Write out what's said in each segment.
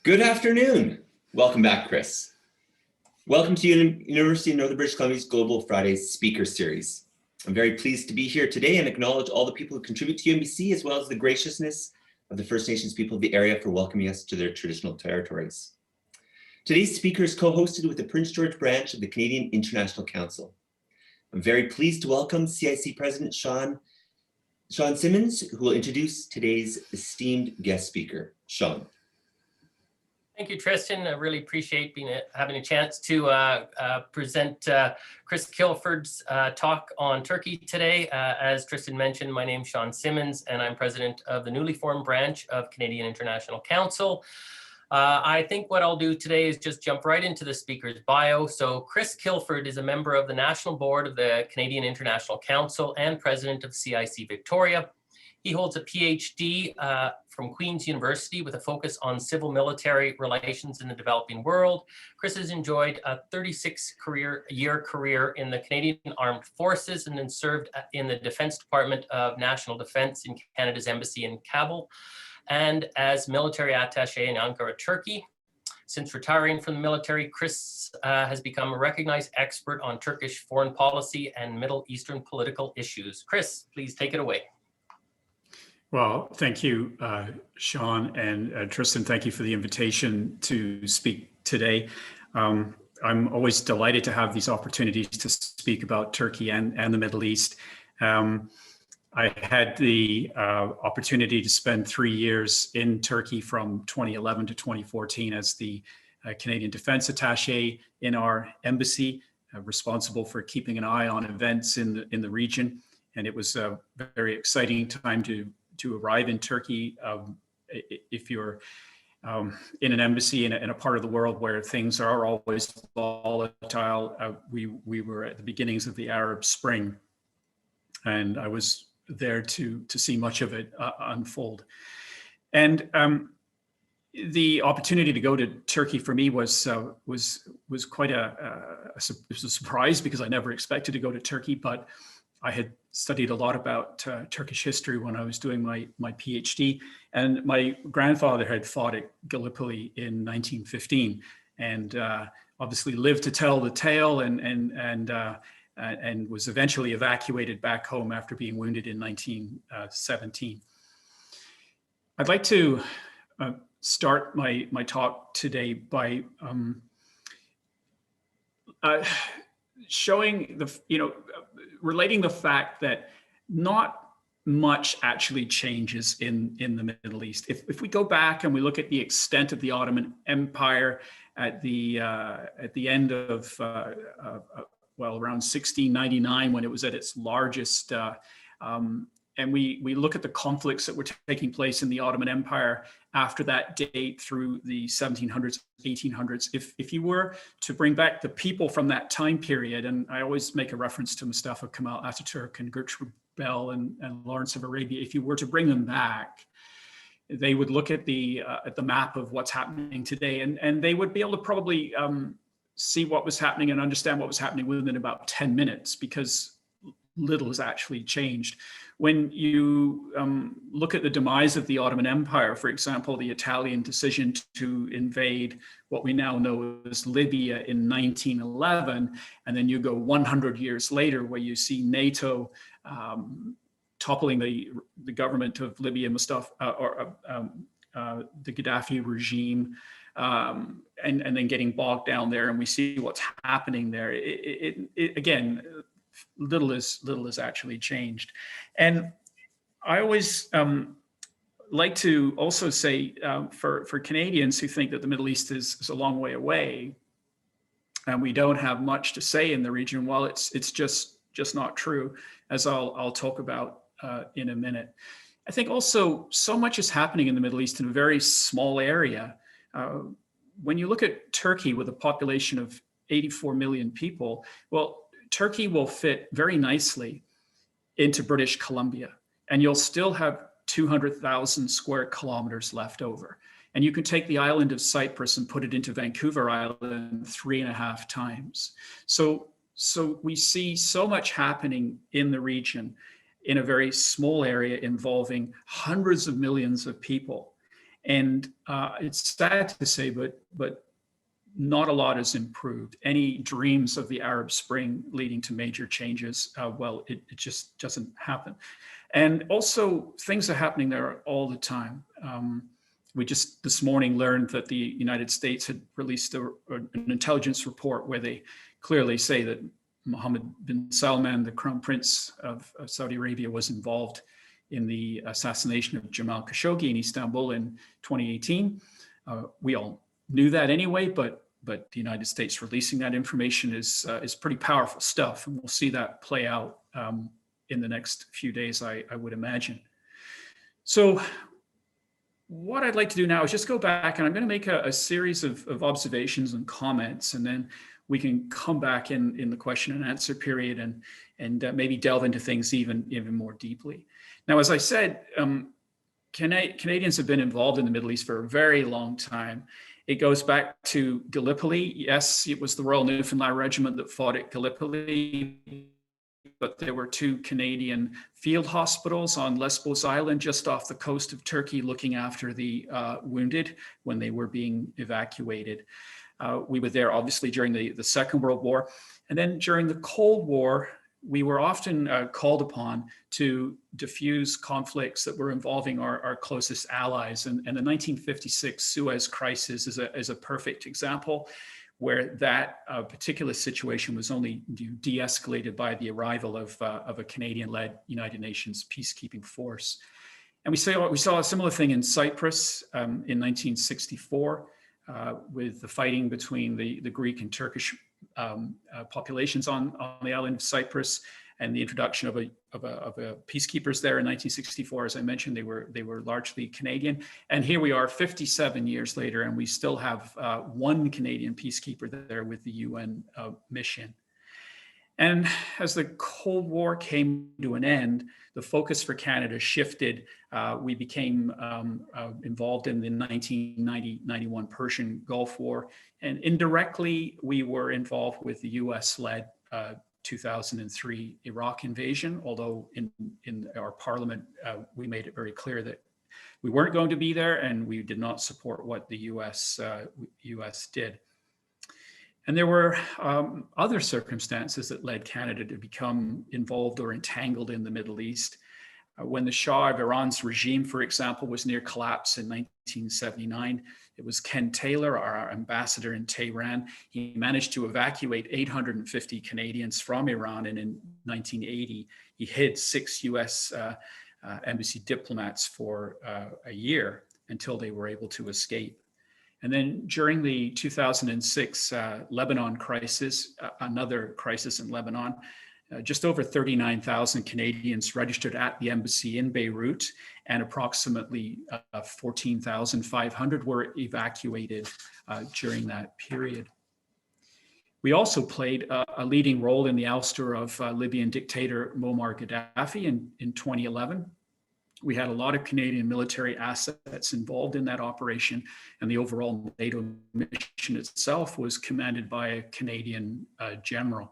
Good afternoon. Welcome back, Chris. Welcome to University of Northern British Columbia's Global Fridays Speaker Series. I'm very pleased to be here today and acknowledge all the people who contribute to UNBC, as well as the graciousness of the First Nations people of the area for welcoming us to their traditional territories. Today's speaker is co-hosted with the Prince George branch of the Canadian International Council. I'm very pleased to welcome CIC President Sean Simmons, who will introduce today's esteemed guest speaker. Sean. Thank you, Tristan. I really appreciate having a chance to present Chris Kilford's talk on Turkey today. As Tristan mentioned, my name is Sean Simmons, and I'm president of the newly formed branch of Canadian International Council. I think what I'll do today is just jump right into the speaker's bio. So Chris Kilford is a member of the National Board of the Canadian International Council and president of CIC Victoria. He holds a PhD from Queen's University with a focus on civil-military relations in the developing world. Chris has enjoyed a 36-year career in the Canadian Armed Forces and then served in the Defense Department of National Defense in Canada's Embassy in Kabul and as military attaché in Ankara, Turkey. Since retiring from the military, Chris has become a recognized expert on Turkish foreign policy and Middle Eastern political issues. Chris, please take it away. Well, thank you, Sean, and Tristan, thank you for the invitation to speak today. I'm always delighted to have these opportunities to speak about Turkey and the Middle East. I had the opportunity to spend 3 years in Turkey from 2011 to 2014 as the Canadian Defense Attaché in our embassy, responsible for keeping an eye on events in the region. And it was a very exciting time to arrive in Turkey. If you're in an embassy in a part of the world where things are always volatile, we were at the beginnings of the Arab Spring, and I was there to see much of it unfold. And the opportunity to go to Turkey for me was quite a surprise, because I never expected to go to Turkey, but I had studied a lot about Turkish history when I was doing my PhD, and my grandfather had fought at Gallipoli in 1915, and obviously lived to tell the tale, and was eventually evacuated back home after being wounded in 1917. I'd like to start my talk today by showing relating the fact that not much actually changes in the Middle East. If we go back and we look at the extent of the Ottoman Empire at the end of around 1699, when it was at its largest, and we look at the conflicts that were taking place in the Ottoman Empire after that date through the 1700s, 1800s. If you were to bring back the people from that time period, and I always make a reference to Mustafa Kemal Ataturk and Gertrude Bell and Lawrence of Arabia, if you were to bring them back, they would look at the map of what's happening today, and they would be able to probably see what was happening and understand what was happening within about 10 minutes, because little has actually changed. When you look at the demise of the Ottoman Empire, for example, the Italian decision to invade what we now know as Libya in 1911, and then you go 100 years later, where you see NATO toppling the government of Libya, the Gaddafi regime, and then getting bogged down there, and we see what's happening there. Again, little has actually changed. And I always like to also say, for Canadians who think that the Middle East is a long way away and we don't have much to say in the region, well, it's just not true, as I'll talk about in a minute. I think also so much is happening in the Middle East in a very small area. When you look at Turkey with a population of 84 million people, well, Turkey will fit very nicely into British Columbia, and you'll still have 200,000 square kilometers left over. And you can take the island of Cyprus and put it into Vancouver Island 3.5 times. So we see so much happening in the region in a very small area involving hundreds of millions of people. And it's sad to say, but not a lot has improved. Any dreams of the Arab Spring leading to major changes, well, it just doesn't happen. And also, things are happening there all the time. We just this morning learned that the United States had released an intelligence report where they clearly say that Mohammed bin Salman, the Crown Prince of Saudi Arabia, was involved in the assassination of Jamal Khashoggi in Istanbul in 2018. We all knew that anyway, but the United States releasing that information is pretty powerful stuff, and we'll see that play out in the next few days, I would imagine. So what I'd like to do now is just go back, and I'm going to make a series of observations and comments, and then we can come back in the question and answer period and maybe delve into things even more deeply. Now, as I said, Canadians have been involved in the Middle East for a very long time. It goes back to Gallipoli. Yes, it was the Royal Newfoundland Regiment that fought at Gallipoli, but there were 2 Canadian field hospitals on Lesbos Island, just off the coast of Turkey, looking after the wounded when they were being evacuated. We were there, obviously, during the Second World War. And then during the Cold War, we were often called upon to diffuse conflicts that were involving our closest allies. And the 1956 Suez Crisis is a perfect example, where that particular situation was only de-escalated by the arrival of a Canadian-led United Nations peacekeeping force. And we saw a similar thing in Cyprus in 1964 with the fighting between the Greek and Turkish populations on the island of Cyprus, and the introduction of a peacekeepers there in 1964. As I mentioned, they were largely Canadian, and here we are 57 years later, and we still have 1 Canadian peacekeeper there with the UN mission. And as the Cold War came to an end, the focus for Canada shifted. We became involved in the 1990-91 Persian Gulf War, and indirectly, we were involved with the US-led 2003 Iraq invasion, although in our parliament, we made it very clear that we weren't going to be there, and we did not support what the US did. And there were other circumstances that led Canada to become involved or entangled in the Middle East. When the Shah of Iran's regime, for example, was near collapse in 1979, it was Ken Taylor, our ambassador in Tehran. He managed to evacuate 850 Canadians from Iran, and in 1980, he hid 6 US embassy diplomats for a year until they were able to escape. And then during the 2006 Lebanon crisis, another crisis in Lebanon, just over 39,000 Canadians registered at the embassy in Beirut, and approximately 14,500 were evacuated during that period. We also played a leading role in the ouster of Libyan dictator Muammar Gaddafi in 2011. We had a lot of Canadian military assets involved in that operation, and the overall NATO mission itself was commanded by a Canadian general.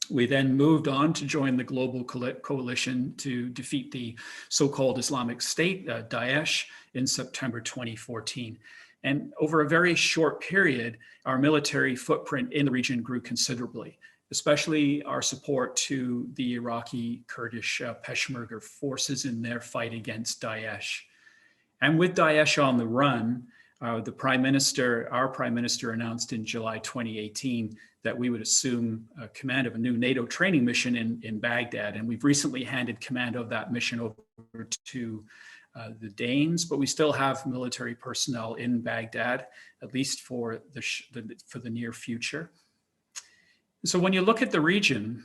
We then moved on to join the global coalition to defeat the so-called Islamic State, Daesh, in September 2014. And over a very short period, our military footprint in the region grew considerably, especially our support to the Iraqi Kurdish Peshmerga forces in their fight against Daesh. And with Daesh on the run, our Prime Minister announced in July 2018 that we would assume command of a new NATO training mission in Baghdad. And we've recently handed command of that mission over to the Danes, but we still have military personnel in Baghdad, at least for the near future. So when you look at the region,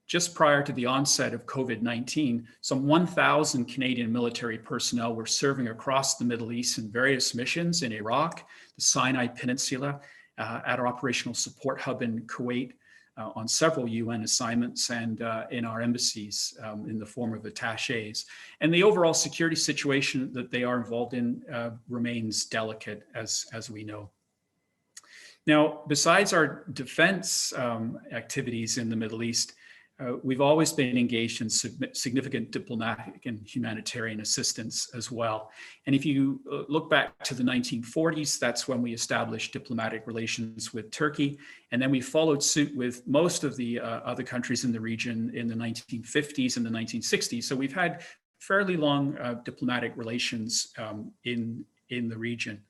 just prior to the onset of COVID-19, some 1,000 Canadian military personnel were serving across the Middle East in various missions in Iraq, the Sinai Peninsula, at our operational support hub in Kuwait, on several UN assignments, and in our embassies in the form of attaches. And the overall security situation that they are involved in remains delicate, as we know. Now, besides our defense activities in the Middle East, we've always been engaged in significant diplomatic and humanitarian assistance as well. And if you look back to the 1940s, that's when we established diplomatic relations with Turkey. And then we followed suit with most of the other countries in the region in the 1950s and the 1960s. So we've had fairly long diplomatic relations in the region.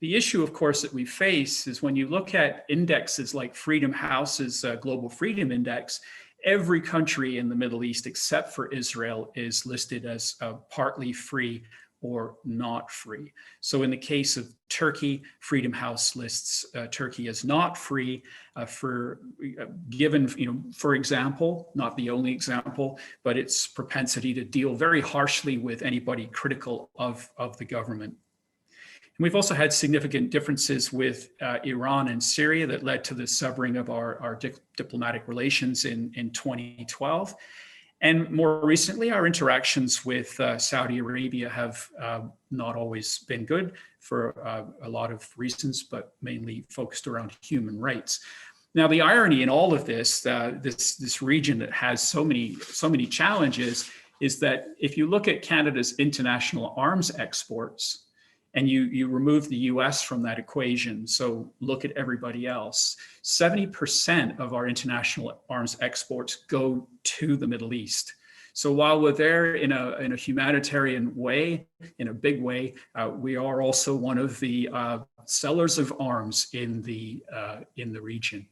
The issue, of course, that we face is when you look at indexes like Freedom House's Global Freedom Index, every country in the Middle East except for Israel is listed as partly free or not free. So in the case of Turkey, Freedom House lists Turkey as not free given, for example, not the only example, but its propensity to deal very harshly with anybody critical of the government. And we've also had significant differences with Iran and Syria that led to the severing of our diplomatic relations in 2012. And more recently, our interactions with Saudi Arabia have not always been good for a lot of reasons, but mainly focused around human rights. Now, the irony in all of this, this region that has so many challenges, is that if you look at Canada's international arms exports, and you remove the US from that equation, so look at everybody else, 70% of our international arms exports go to the Middle East. So while we're there in a humanitarian way, in a big way, we are also one of the sellers of arms in the region.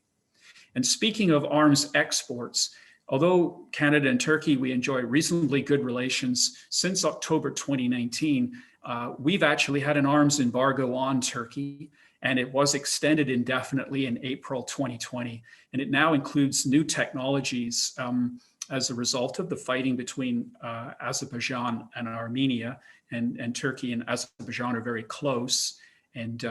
And speaking of arms exports, although Canada and Turkey, we enjoy reasonably good relations, since October 2019, we've actually had an arms embargo on Turkey, and it was extended indefinitely in April 2020. And it now includes new technologies as a result of the fighting between Azerbaijan and Armenia, and Turkey and Azerbaijan are very close, and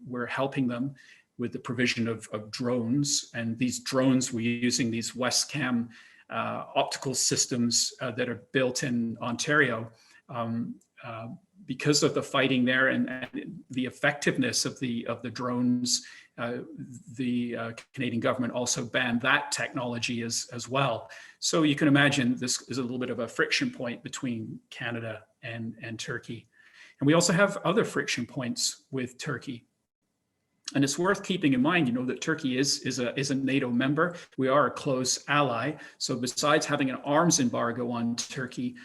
we're helping them with the provision of drones. And these drones, we're using these Westcam optical systems that are built in Ontario. Because of the fighting there and the effectiveness of the drones, the Canadian government also banned that technology as well. So you can imagine this is a little bit of a friction point between Canada and Turkey. And we also have other friction points with Turkey. And it's worth keeping in mind, that Turkey is a NATO member. We are a close ally. So besides having an arms embargo on Turkey,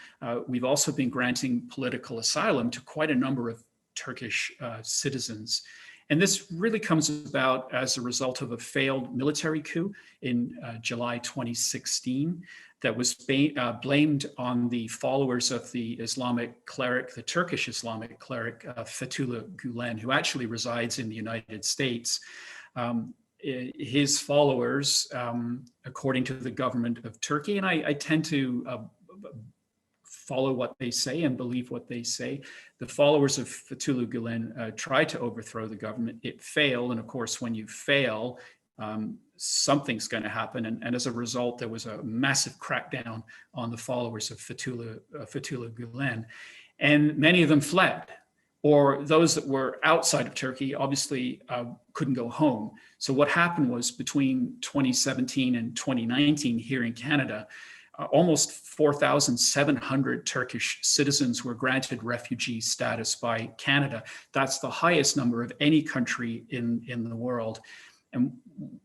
we've also been granting political asylum to quite a number of Turkish citizens. And this really comes about as a result of a failed military coup in July 2016 that was blamed on the followers of the Islamic cleric, the Turkish Islamic cleric, Fetullah Gülen, who actually resides in the United States. His followers, according to the government of Turkey, and I tend to follow what they say and believe what they say, the followers of Fetullah Gülen tried to overthrow the government. It failed, and of course, when you fail, something's going to happen. And as a result, there was a massive crackdown on the followers of Fetullah Gülen. And many of them fled, or those that were outside of Turkey obviously couldn't go home. So what happened was between 2017 and 2019 here in Canada, almost 4,700 Turkish citizens were granted refugee status by Canada. That's the highest number of any country in the world. And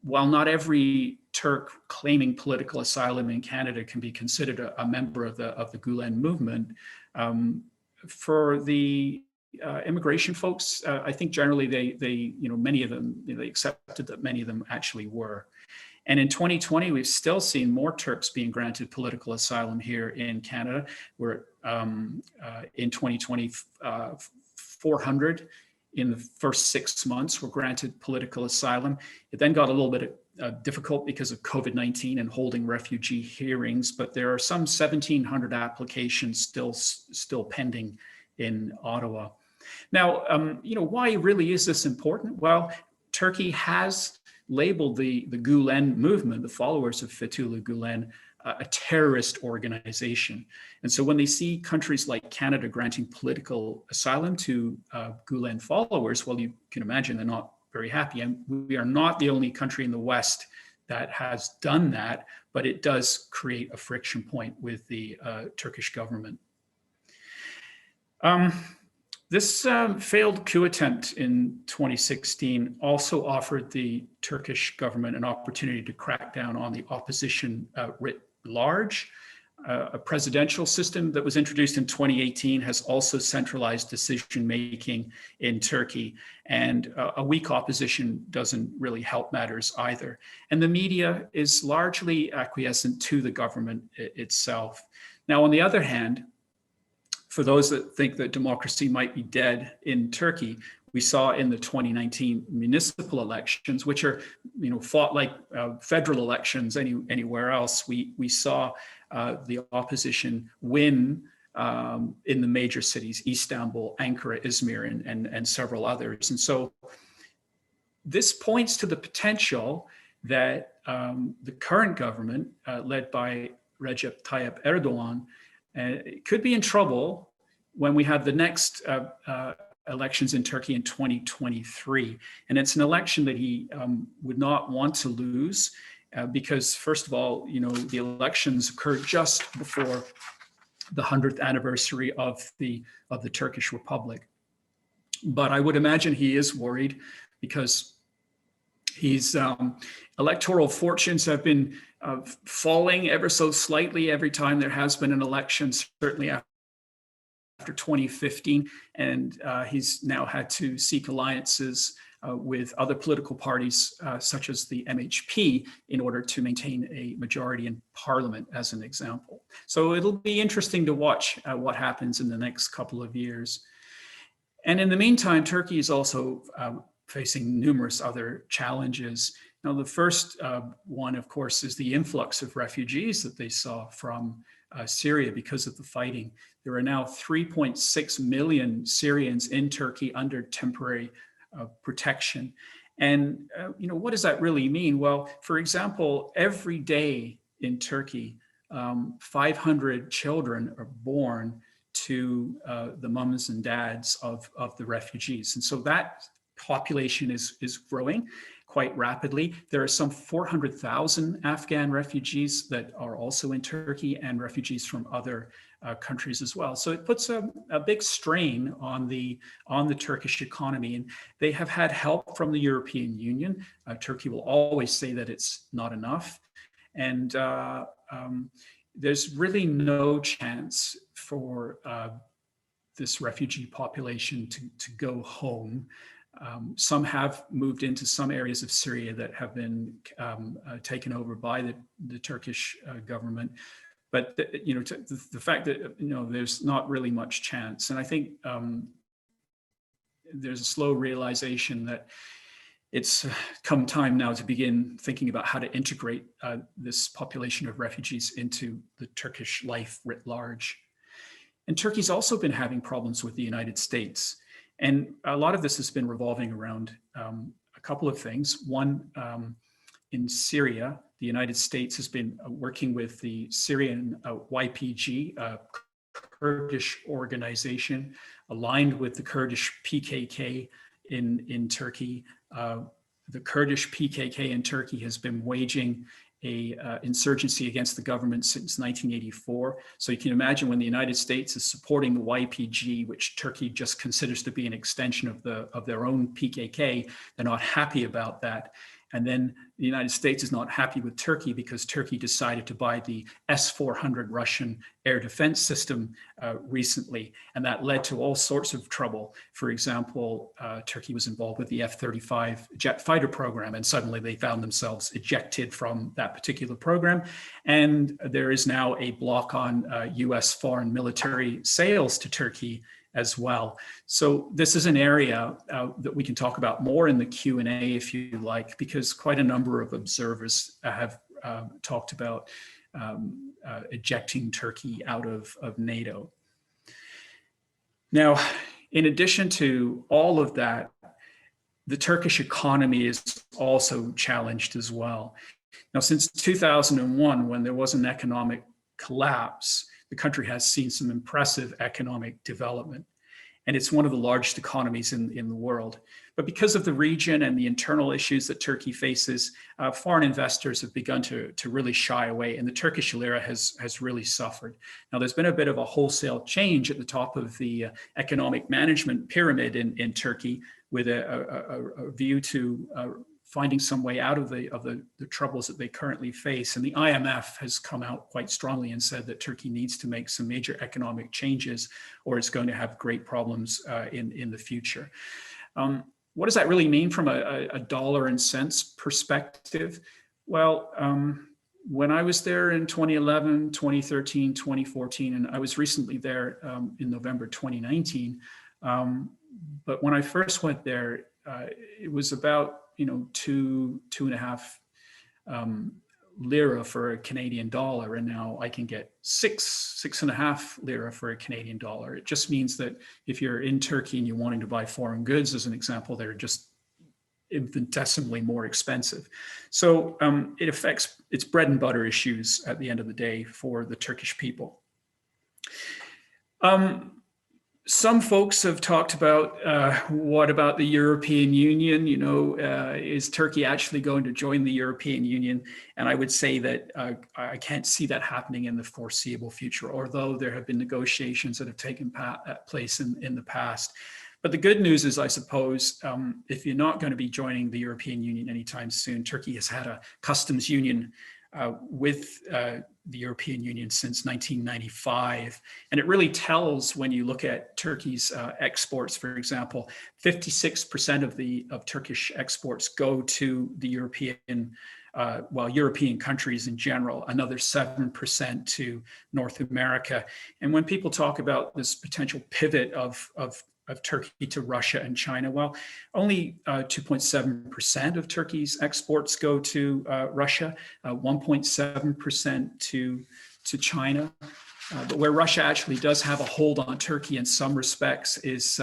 while not every Turk claiming political asylum in Canada can be considered a member of the Gülen movement, for the immigration folks, I think generally they many of them, they accepted that many of them actually were. And in 2020, we've still seen more Turks being granted political asylum here in Canada. We're in 2020, 400 in the first 6 months were granted political asylum. It then got a little bit difficult because of COVID-19 and holding refugee hearings, but there are some 1,700 applications still pending in Ottawa. Now, why really is this important? Well, Turkey has labeled the Gülen movement, the followers of Fetullah Gülen, a terrorist organization. And so when they see countries like Canada granting political asylum to Gülen followers, well, you can imagine they're not very happy. And we are not the only country in the West that has done that, but it does create a friction point with the Turkish government. This failed coup attempt in 2016 also offered the Turkish government an opportunity to crack down on the opposition writ large. A presidential system that was introduced in 2018 has also centralized decision-making in Turkey, and a weak opposition doesn't really help matters either. And the media is largely acquiescent to the government itself. Now, on the other hand, for those that think that democracy might be dead in Turkey, we saw in the 2019 municipal elections, which are, fought like federal elections anywhere else. We saw the opposition win in the major cities, Istanbul, Ankara, Izmir, and several others. And so this points to the potential that the current government, led by Recep Tayyip Erdogan, could be in trouble when we have the next elections in Turkey in 2023. And it's an election that he would not want to lose because, first of all, the elections occurred just before the 100th anniversary of the Turkish Republic. But I would imagine he is worried because his electoral fortunes have been falling ever so slightly every time there has been an election, certainly after 2015, and he's now had to seek alliances with other political parties, such as the MHP, in order to maintain a majority in parliament, as an example. So it'll be interesting to watch what happens in the next couple of years. And in the meantime, Turkey is also facing numerous other challenges. Now, the first one, of course, is the influx of refugees that they saw from Syria because of the fighting. There are now 3.6 million Syrians in Turkey under temporary protection. And what does that really mean? Well, for example, every day in Turkey, 500 children are born to the mums and dads of the refugees. And so that population is growing quite rapidly. There are some 400,000 Afghan refugees that are also in Turkey, and refugees from other countries as well. So it puts a big strain on the Turkish economy, and they have had help from the European Union. Turkey will always say that it's not enough, and there's really no chance for this refugee population to go home. Some have moved into some areas of Syria that have been taken over by the Turkish government. But the fact that there's not really much chance, and I think there's a slow realization that it's come time now to begin thinking about how to integrate this population of refugees into the Turkish life writ large. And Turkey's also been having problems with the United States. And a lot of this has been revolving around a couple of things. One, in Syria, the United States has been working with the Syrian YPG, a Kurdish organization aligned with the Kurdish PKK in Turkey. The Kurdish PKK in Turkey has been waging a insurgency against the government since 1984. So you can imagine when the United States is supporting the YPG, which Turkey just considers to be an extension of their own PKK, they're not happy about that. And then the United States is not happy with Turkey because Turkey decided to buy the S-400 Russian air defense system recently. And that led to all sorts of trouble. For example, Turkey was involved with the F-35 jet fighter program, and suddenly they found themselves ejected from that particular program. And there is now a block on US foreign military sales to Turkey as well. So this is an area that we can talk about more in the Q&A if you like, because quite a number of observers have talked about ejecting Turkey out of NATO. Now, in addition to all of that, the Turkish economy is also challenged as well. Now, since 2001, when there was an economic collapse, the country has seen some impressive economic development. and it's one of the largest economies in the world. But because of the region and the internal issues that Turkey faces, foreign investors have begun to really shy away, and the Turkish lira has really suffered. Now, there's been a bit of a wholesale change at the top of the economic management pyramid in Turkey, with a view to finding some way out of the troubles that they currently face. And the IMF has come out quite strongly and said that Turkey needs to make some major economic changes, or it's going to have great problems in the future. What does that really mean from a dollar and cents perspective? Well, when I was there in 2011, 2013, 2014, and I was recently there in November 2019, but when I first went there, it was about two and a half lira for a Canadian dollar, and now I can get six and a half lira for a Canadian dollar. It just means that if you're in Turkey and you're wanting to buy foreign goods, as an example, they're just infinitesimally more expensive. So it affects, it's bread and butter issues at the end of the day for the Turkish people. Some folks have talked about what about the European Union? Is Turkey actually going to join the European Union? And I would say that I can't see that happening in the foreseeable future, although there have been negotiations that have taken place in the past. But the good news is, I suppose, if you're not going to be joining the European Union anytime soon, Turkey has had a customs union with the European Union since 1995. And it really tells when you look at Turkey's exports, for example, 56% of Turkish exports go to the European countries in general, another 7% to North America. And when people talk about this potential pivot of Turkey to Russia and China, well, only 2.7% of Turkey's exports go to Russia, 1.7% to China. But where Russia actually does have a hold on Turkey in some respects is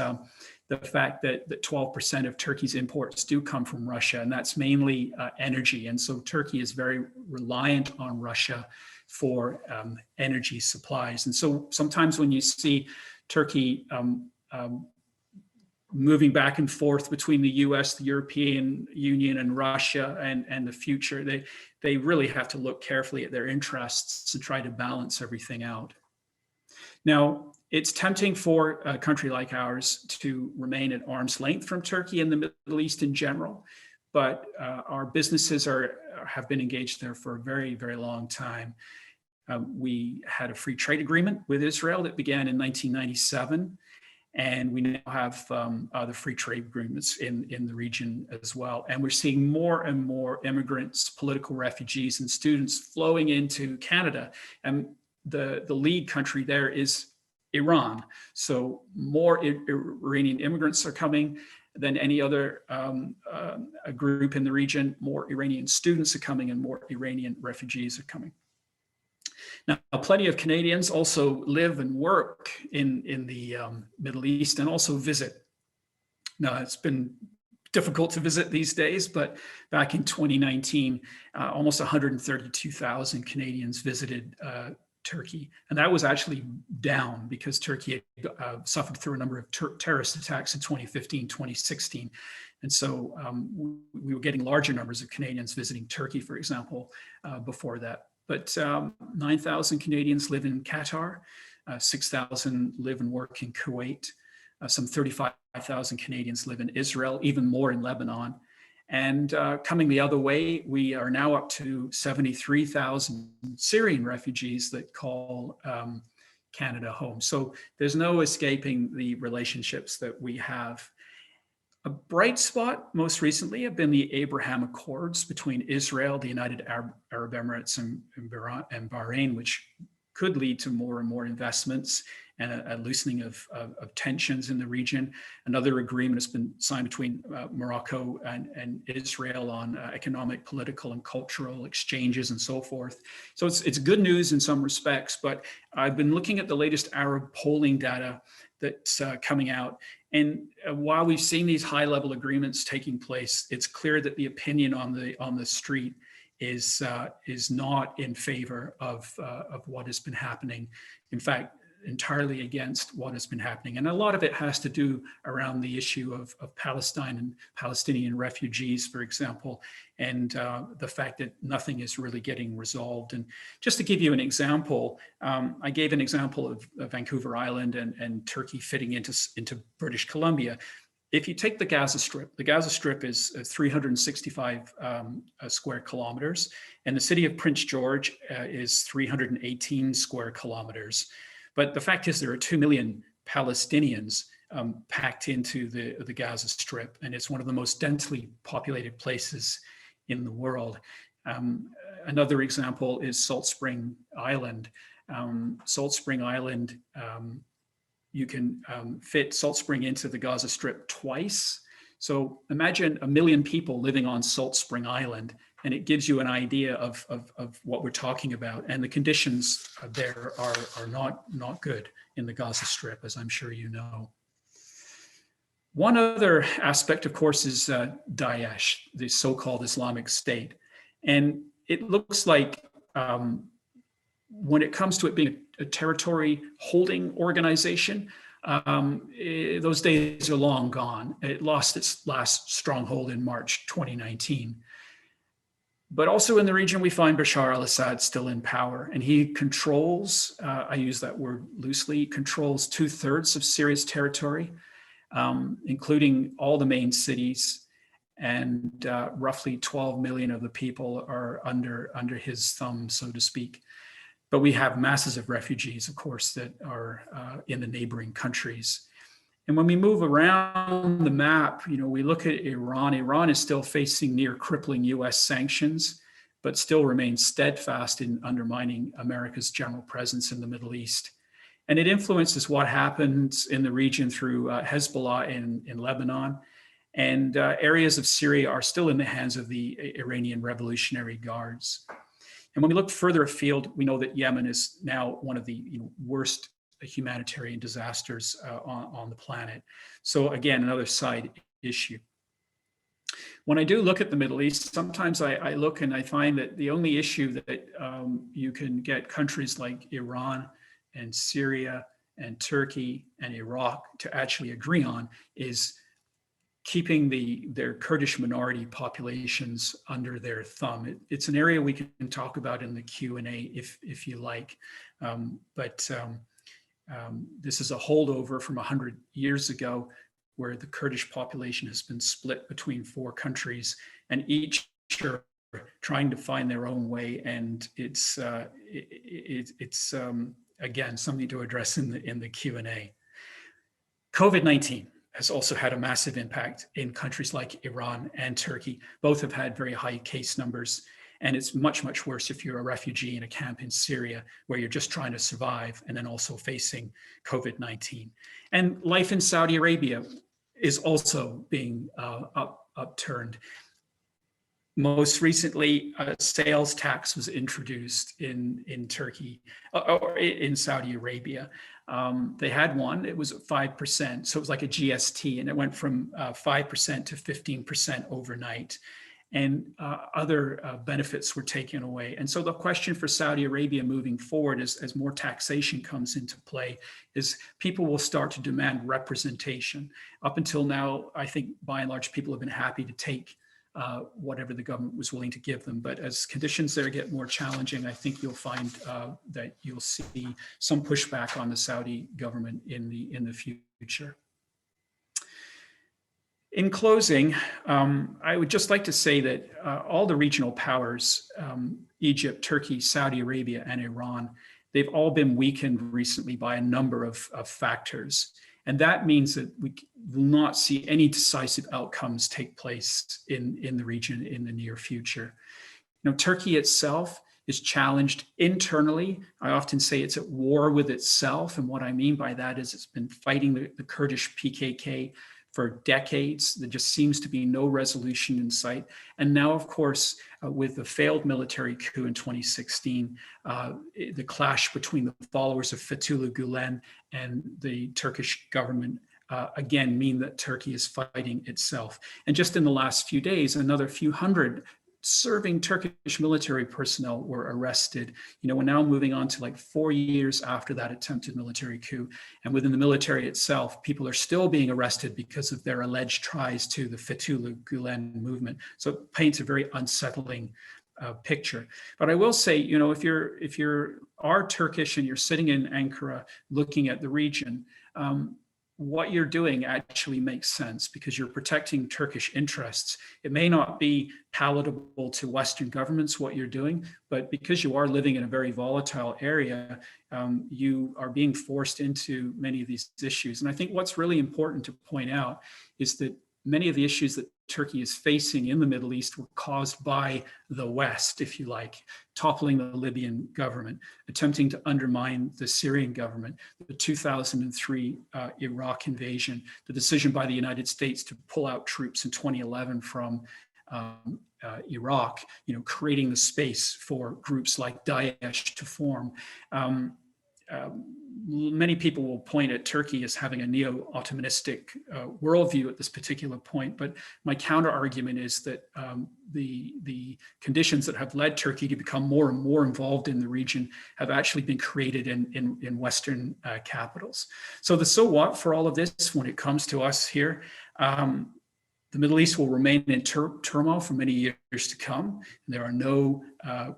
the fact that 12% of Turkey's imports do come from Russia, and that's mainly energy. And so Turkey is very reliant on Russia for energy supplies. And so sometimes when you see Turkey moving back and forth between the US, the European Union, and Russia and the future, they really have to look carefully at their interests and try to balance everything out. Now, it's tempting for a country like ours to remain at arm's length from Turkey and the Middle East in general, but our businesses have been engaged there for a very, very long time. We had a free trade agreement with Israel that began in 1997. And we now have other free trade agreements in the region as well. And we're seeing more and more immigrants, political refugees, and students flowing into Canada. And the lead country there is Iran. So more Iranian immigrants are coming than any other group in the region. More Iranian students are coming, and more Iranian refugees are coming. Now, plenty of Canadians also live and work in the Middle East and also visit. Now, it's been difficult to visit these days, but back in 2019, almost 132,000 Canadians visited Turkey. And that was actually down because Turkey had suffered through a number of terrorist attacks in 2015, 2016. And so we were getting larger numbers of Canadians visiting Turkey, for example, before that. But 9,000 Canadians live in Qatar, 6,000 live and work in Kuwait, some 35,000 Canadians live in Israel, even more in Lebanon. And coming the other way, we are now up to 73,000 Syrian refugees that call Canada home. So there's no escaping the relationships that we have. A bright spot most recently have been the Abraham Accords between Israel, the United Arab Emirates, and Bahrain, which could lead to more and more investments and a loosening of tensions in the region. Another agreement has been signed between Morocco and Israel on economic, political, and cultural exchanges and so forth. So it's good news in some respects, but I've been looking at the latest Arab polling data that's coming out. And while we've seen these high-level agreements taking place, it's clear that the opinion on the street is not in favor of what has been happening. In fact, entirely against what has been happening. And a lot of it has to do around the issue of Palestine and Palestinian refugees, for example, and the fact that nothing is really getting resolved. And just to give you an example, I gave an example of Vancouver Island and Turkey fitting into British Columbia. If you take the Gaza Strip is 365 square kilometers, and the city of Prince George is 318 square kilometers. But the fact is there are 2 million Palestinians packed into the Gaza Strip, and it's one of the most densely populated places in the world. Another example is Salt Spring Island. Salt Spring Island, you can fit Salt Spring into the Gaza Strip twice. So imagine 1 million people living on Salt Spring Island, and it gives you an idea of what we're talking about. And the conditions there are not good in the Gaza Strip, as I'm sure you know. One other aspect, of course, is Daesh, the so-called Islamic State. And it looks like when it comes to it being a territory holding organization, those days are long gone. It lost its last stronghold in March 2019. But also in the region, we find Bashar al-Assad still in power, and he controls, I use that word loosely, controls 2/3 of Syria's territory, including all the main cities, and roughly 12 million of the people are under his thumb, so to speak. But we have masses of refugees, of course, that are in the neighboring countries. And when we move around the map, we look at Iran. Iran is still facing near crippling US sanctions, but still remains steadfast in undermining America's general presence in the Middle East. And it influences what happens in the region through Hezbollah in Lebanon. And areas of Syria are still in the hands of the Iranian Revolutionary Guards. And when we look further afield, we know that Yemen is now one of the worst humanitarian disasters on the planet. So again, another side issue. When I do look at the Middle East, sometimes I look and I find that the only issue that you can get countries like Iran and Syria and Turkey and Iraq to actually agree on is keeping their Kurdish minority populations under their thumb. It's an area we can talk about in the Q&A if you like, but this is a holdover from 100 years ago where the Kurdish population has been split between 4 countries, and each are trying to find their own way, and it's again something to address in the Q&A. COVID-19 has also had a massive impact in countries like Iran and Turkey. Both have had very high case numbers, and it's much, much worse if you're a refugee in a camp in Syria where you're just trying to survive and then also facing COVID-19. And life in Saudi Arabia is also being upturned. Most recently, a sales tax was introduced in Turkey, or in Saudi Arabia. They had one, it was 5%, so it was like a GST, and it went from 5% to 15% overnight. And other benefits were taken away. And so the question for Saudi Arabia moving forward as more taxation comes into play is people will start to demand representation. Up until now, I think by and large, people have been happy to take whatever the government was willing to give them. But as conditions there get more challenging, I think you'll find that you'll see some pushback on the Saudi government in the future. In closing, I would just like to say that all the regional powers, Egypt, Turkey, Saudi Arabia, and Iran, they've all been weakened recently by a number of factors. And that means that we will not see any decisive outcomes take place in the region in the near future. Turkey itself is challenged internally. I often say it's at war with itself. And what I mean by that is it's been fighting the Kurdish PKK for decades. There just seems to be no resolution in sight. And now, of course, with the failed military coup in 2016, the clash between the followers of Fetullah Gülen and the Turkish government again mean that Turkey is fighting itself. And just in the last few days, another few hundred serving Turkish military personnel were arrested. We're now moving on to like 4 years after that attempted military coup. And within the military itself, people are still being arrested because of their alleged ties to the Fetullah Gülen movement. So it paints a very unsettling picture. But I will say, if you are Turkish and you're sitting in Ankara looking at the region, what you're doing actually makes sense because you're protecting Turkish interests. It may not be palatable to Western governments what you're doing, but because you are living in a very volatile area, you are being forced into many of these issues. And I think what's really important to point out is that many of the issues that Turkey is facing in the Middle East were caused by the West, if you like, toppling the Libyan government, attempting to undermine the Syrian government, the 2003 Iraq invasion, the decision by the United States to pull out troops in 2011 from Iraq, creating the space for groups like Daesh to form. Many people will point at Turkey as having a neo-Ottomanistic worldview at this particular point, but my counter argument is that the conditions that have led Turkey to become more and more involved in the region have actually been created in Western capitals. So the so what for all of this when it comes to us here, the Middle East will remain in turmoil for many years to come. And there are no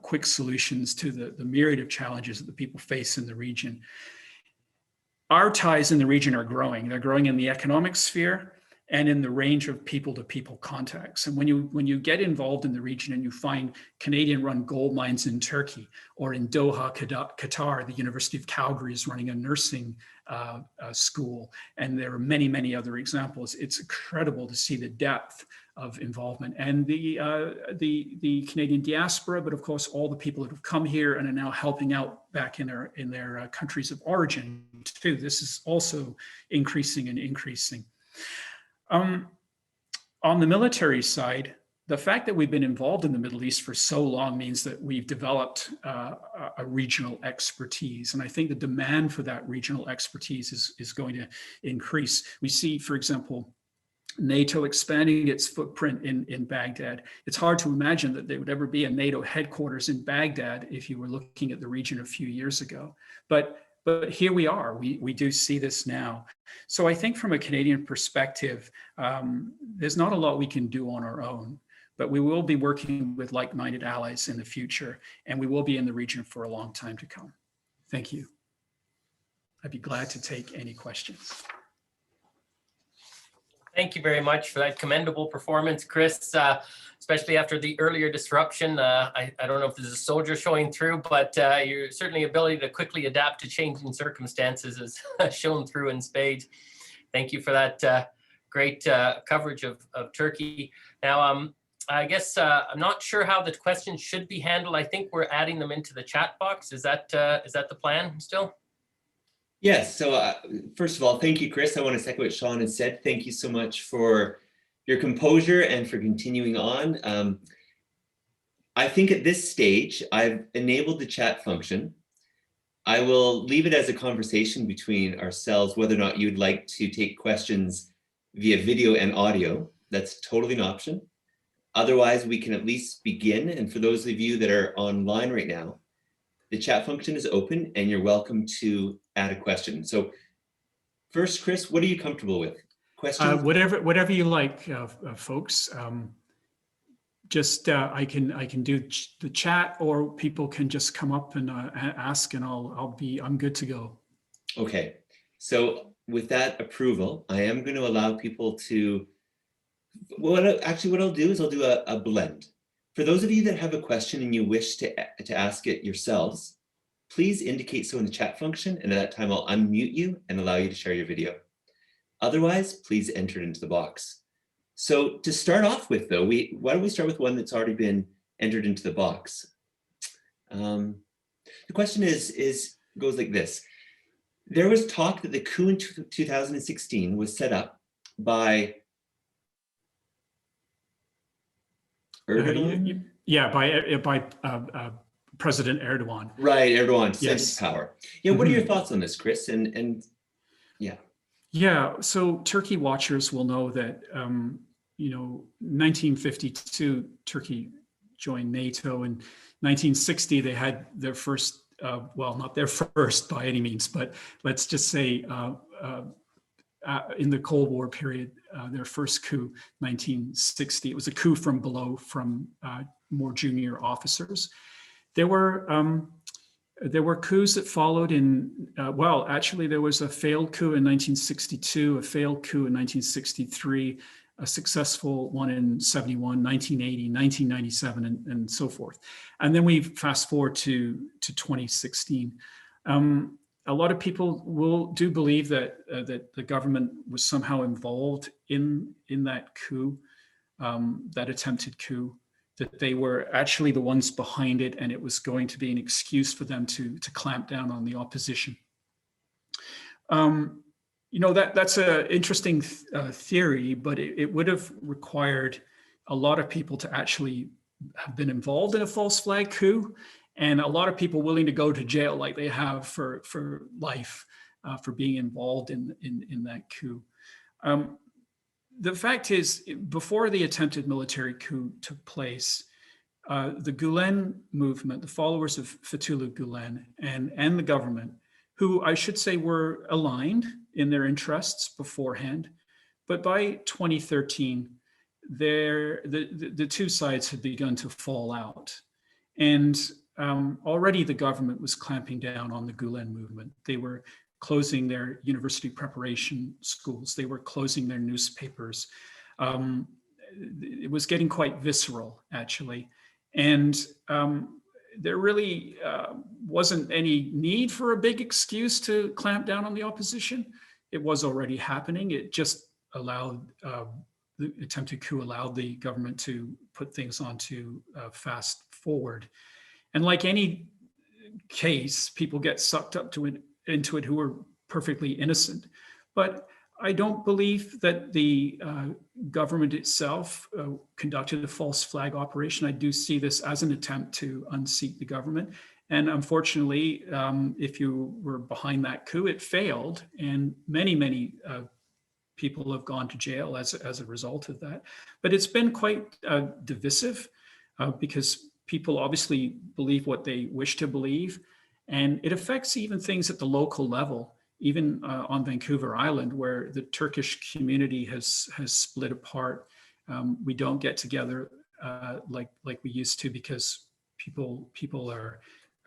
quick solutions to the myriad of challenges that the people face in the region. Our ties in the region are growing. They're growing in the economic sphere and in the range of people-to-people contacts. And when you get involved in the region and you find Canadian-run gold mines in Turkey, or in Doha, Qatar, the University of Calgary is running a nursing school, and there are many, many other examples. It's incredible to see the depth of involvement, and the Canadian diaspora, but of course all the people that have come here and are now helping out back in their countries of origin too. This is also increasing and increasing. On the military side, the fact that we've been involved in the Middle East for so long means that we've developed a regional expertise. And I think the demand for that regional expertise is going to increase. We see, for example, NATO expanding its footprint in Baghdad. It's hard to imagine that there would ever be a NATO headquarters in Baghdad if you were looking at the region a few years ago. But here we are, we do see this now. So I think from a Canadian perspective, there's not a lot we can do on our own, but we will be working with like-minded allies in the future, and we will be in the region for a long time to come. Thank you. I'd be glad to take any questions. Thank you very much for that commendable performance, Chris, especially after the earlier disruption. I don't know if there's a soldier showing through, but your certainly ability to quickly adapt to changing circumstances is shown through in spades. Thank you for that great coverage of Turkey. Now, I guess I'm not sure how the questions should be handled. I think we're adding them into the chat box. Is that the plan still? Yes. So first of all, thank you, Chris. I want to second what Sean has said. Thank you so much for your composure and for continuing on. I think at this stage, I've enabled the chat function. I will leave it as a conversation between ourselves, whether or not you'd like to take questions via video and audio. That's totally an option. Otherwise, we can at least begin. And for those of you that are online right now, the chat function is open and you're welcome to add a question. So first, Chris, what are you comfortable with? Questions? Whatever you like, folks. I can do the chat, or people can just come up and ask, and I'm good to go. Okay. So with that approval, I am going to allow people to. What I'll do is I'll do a blend. For those of you that have a question and you wish to ask it yourselves, please indicate so in the chat function, and at that time I'll unmute you and allow you to share your video. Otherwise, please enter it into the box. So to start off with, though, why don't we start with one that's already been entered into the box? The question goes like this. There was talk that the coup in 2016 was set up by Erdogan? Yeah, by President Erdogan. Right, Erdogan sent Yes. to power. Yeah, what are your thoughts on this, Chris? And yeah. Yeah, so Turkey watchers will know that 1952 Turkey join NATO. In 1960, they had their first, well, not their first by any means, but let's just say in the Cold War period, their first coup, 1960. It was a coup from below, from more junior officers. There were coups that followed in, well, actually there was a failed coup in 1962, a failed coup in 1963, a successful one in 71, 1980, 1997, and so forth. And then we fast forward to 2016. A lot of people do believe that that the government was somehow involved in that coup, that attempted coup, that they were actually the ones behind it, and it was going to be an excuse for them to clamp down on the opposition. You know, that's an interesting theory, but it would have required a lot of people to actually have been involved in a false flag coup, and a lot of people willing to go to jail like they have for life for being involved in that coup. The fact is, before the attempted military coup took place, the Gülen movement, the followers of Fetullah Gülen and the government, who I should say were aligned in their interests beforehand, but by 2013, the two sides had begun to fall out. And already the government was clamping down on the Gülen movement. They were closing their university preparation schools. They were closing their newspapers. It was getting quite visceral, actually. And there really wasn't any need for a big excuse to clamp down on the opposition. It was already happening. It just allowed, the attempted coup allowed the government to put things onto fast forward. And like any case, people get sucked up into it who are perfectly innocent. But I don't believe that the government itself conducted a false flag operation. I do see this as an attempt to unseat the government. And unfortunately, if you were behind that coup, it failed. And many people have gone to jail as a result of that. But it's been quite divisive because people obviously believe what they wish to believe. And it affects even things at the local level, even on Vancouver Island, where the Turkish community has split apart. We don't get together like we used to because people are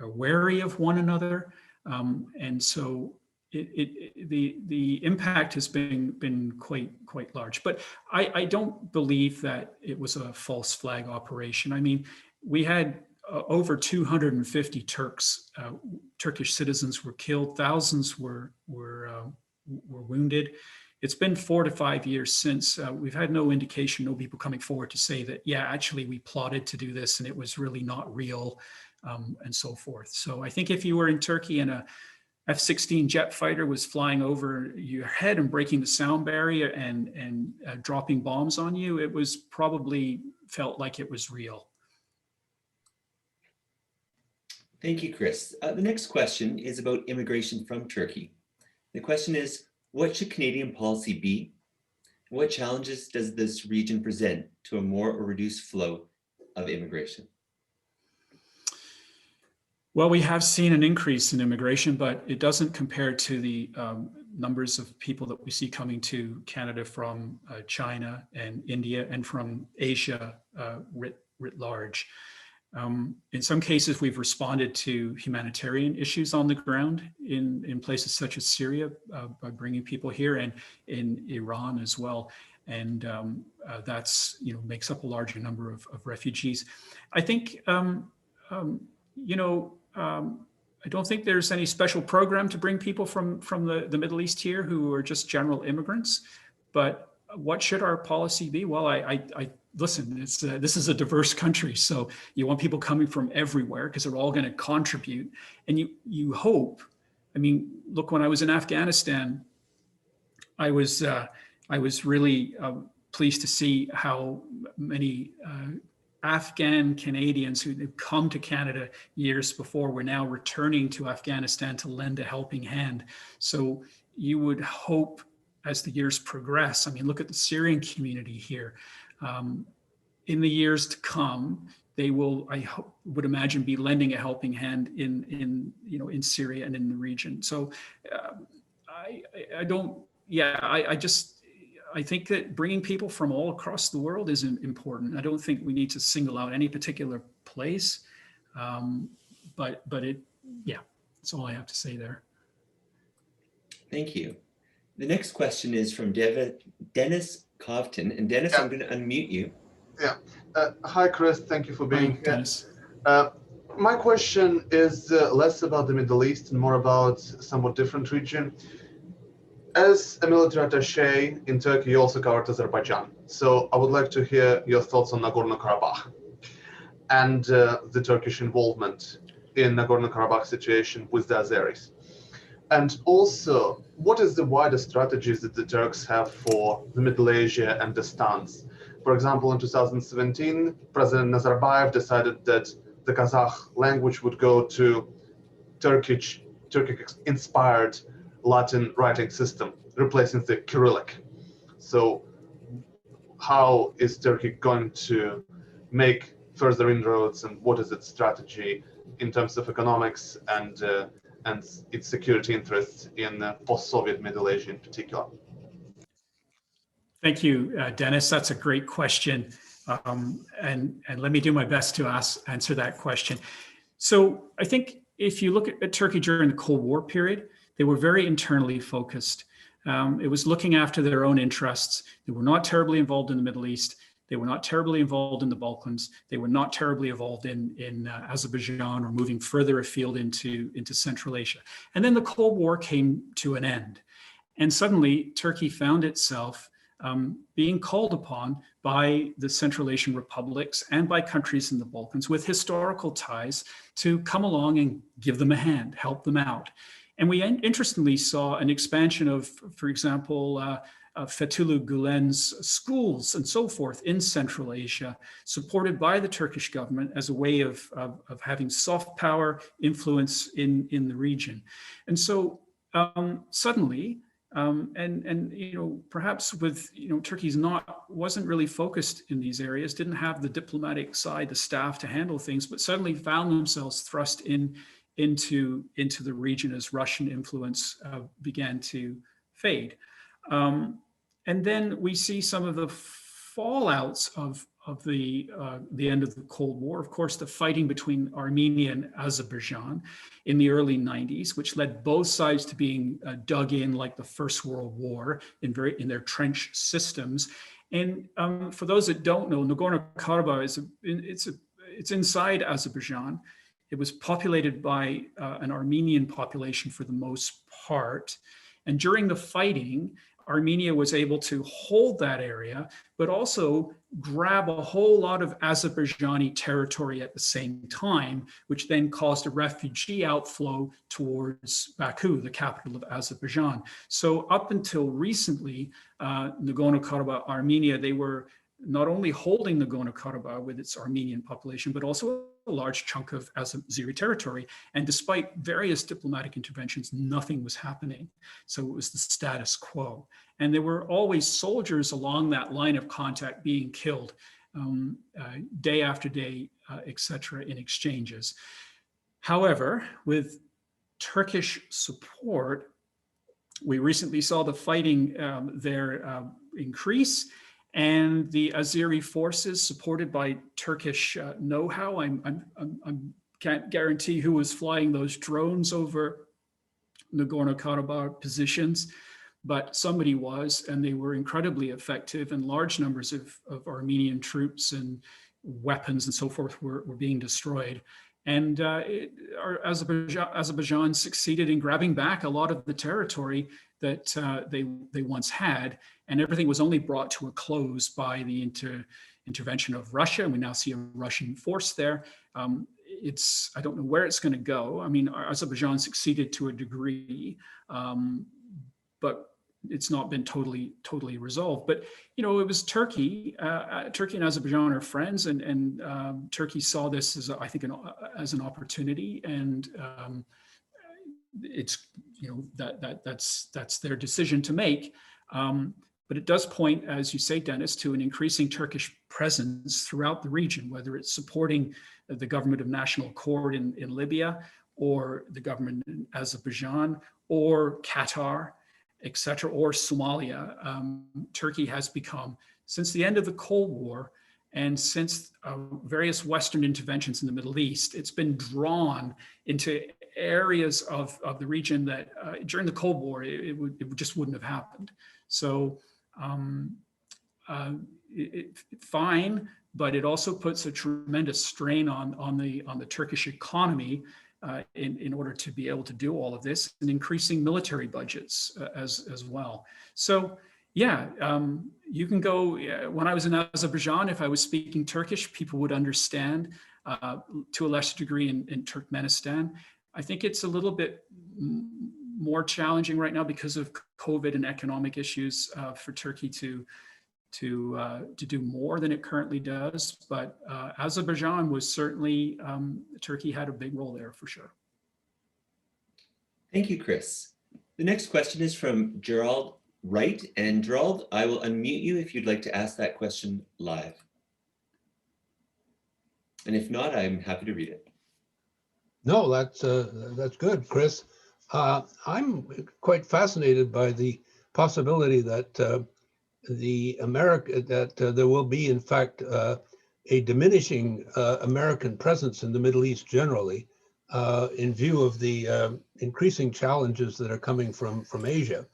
wary of one another, and so the impact has been quite large. But I don't believe that it was a false flag operation. I mean, we had over 250 Turkish citizens were killed. Thousands were wounded. It's been 4 to 5 years since. We've had no indication, no people coming forward to say that, yeah, actually we plotted to do this and it was really not real, and so forth. So I think if you were in Turkey and a F-16 jet fighter was flying over your head and breaking the sound barrier and dropping bombs on you, it was probably felt like it was real. Thank you, Chris. The next question is about immigration from Turkey. The question is, what should Canadian policy be? What challenges does this region present to a more or reduced flow of immigration? Well, we have seen an increase in immigration, but it doesn't compare to the numbers of people that we see coming to Canada from China and India and from Asia writ large. In some cases, we've responded to humanitarian issues on the ground in places such as Syria by bringing people here, and in Iran as well. And that's, makes up a larger number of refugees. I think, I don't think there's any special program to bring people from the Middle East here who are just general immigrants. But what should our policy be? Well, I listen, this is a diverse country, so you want people coming from everywhere because they're all going to contribute. And you hope, I mean, look, when I was in Afghanistan, I was really pleased to see how many Afghan Canadians who had come to Canada years before were now returning to Afghanistan to lend a helping hand. So you would hope as the years progress, I mean, look at the Syrian community here. In the years to come, they will, would imagine, be lending a helping hand in Syria and in the region. So I think that bringing people from all across the world is important. I don't think we need to single out any particular place, but that's all I have to say there. Thank you. The next question is from Dennis Covton. And Dennis, I'm going to unmute you. Yeah. Hi, Chris. Thank you for being here. Dennis. My question is less about the Middle East and more about a somewhat different region. As a military attaché in Turkey, you also covered Azerbaijan. So I would like to hear your thoughts on Nagorno-Karabakh and the Turkish involvement in Nagorno-Karabakh situation with the Azeris. And also, what is the wider strategies that the Turks have for the Middle Asia and the stans? For example, in 2017, President Nazarbayev decided that the Kazakh language would go to Turkic-inspired Latin writing system, replacing the Cyrillic. So how is Turkey going to make further inroads, and what is its strategy in terms of economics and its security interests in post-Soviet Middle Asia in particular? Thank you, Dennis. That's a great question. And let me do my best to answer that question. So I think if you look at Turkey during the Cold War period, they were very internally focused. It was looking after their own interests. They were not terribly involved in the Middle East. They were not terribly involved in the Balkans. They were not terribly involved in Azerbaijan or moving further afield into Central Asia. And then the Cold War came to an end. And suddenly Turkey found itself being called upon by the Central Asian republics and by countries in the Balkans with historical ties to come along and give them a hand, help them out. And we interestingly saw an expansion of, for example, Fetullah Gülen's schools and so forth in Central Asia, supported by the Turkish government as a way of having soft power influence in the region. And so suddenly, perhaps with Turkey's wasn't really focused in these areas, didn't have the diplomatic side, the staff to handle things, but suddenly found themselves thrust into the region as Russian influence began to fade. And then we see some of the fallouts of the end of the Cold War. Of course, the fighting between Armenia and Azerbaijan in the early 90s, which led both sides to being dug in like the First World War in their trench systems. And for those that don't know, Nagorno-Karabakh it's inside Azerbaijan. It was populated by an Armenian population for the most part. And during the fighting, Armenia was able to hold that area, but also grab a whole lot of Azerbaijani territory at the same time, which then caused a refugee outflow towards Baku, the capital of Azerbaijan. So up until recently, Nagorno-Karabakh, Armenia, they were not only holding Nagorno-Karabakh with its Armenian population, but also a large chunk of Azeri territory. And despite various diplomatic interventions, nothing was happening. So it was the status quo. And there were always soldiers along that line of contact being killed day after day, etc., in exchanges. However, with Turkish support, we recently saw the fighting there increase. And the Azeri forces, supported by Turkish know-how, I can't guarantee who was flying those drones over Nagorno-Karabakh positions, but somebody was, and they were incredibly effective, and large numbers of Armenian troops and weapons and so forth were being destroyed. And Azerbaijan succeeded in grabbing back a lot of the territory that they once had, and everything was only brought to a close by the intervention of Russia. And we now see a Russian force there. I don't know where it's going to go. I mean, Azerbaijan succeeded to a degree, but it's not been totally resolved. But it was Turkey. Turkey and Azerbaijan are friends, and Turkey saw this as as an opportunity, and it's that's their decision to make. But it does point, as you say, Dennis, to an increasing Turkish presence throughout the region, whether it's supporting the government of national accord in Libya, or the government in Azerbaijan, or Qatar, etc., or Somalia. Turkey has become, since the end of the Cold War, and since various Western interventions in the Middle East, it's been drawn into areas of the region that during the Cold War, it just wouldn't have happened. So fine, but it also puts a tremendous strain on the Turkish economy in order to be able to do all of this, and increasing military budgets as well. So yeah, you can go, when I was in Azerbaijan, if I was speaking Turkish, people would understand to a lesser degree in Turkmenistan. I think it's a little bit more challenging right now because of COVID and economic issues for Turkey to do more than it currently does. But Azerbaijan was certainly, Turkey had a big role there for sure. Thank you, Chris. The next question is from Gerald Wright. And Gerald, I will unmute you if you'd like to ask that question live. And if not, I'm happy to read it. No, that's good, Chris. I'm quite fascinated by the possibility that there will be, in fact, a diminishing American presence in the Middle East generally, in view of the increasing challenges that are coming from Asia.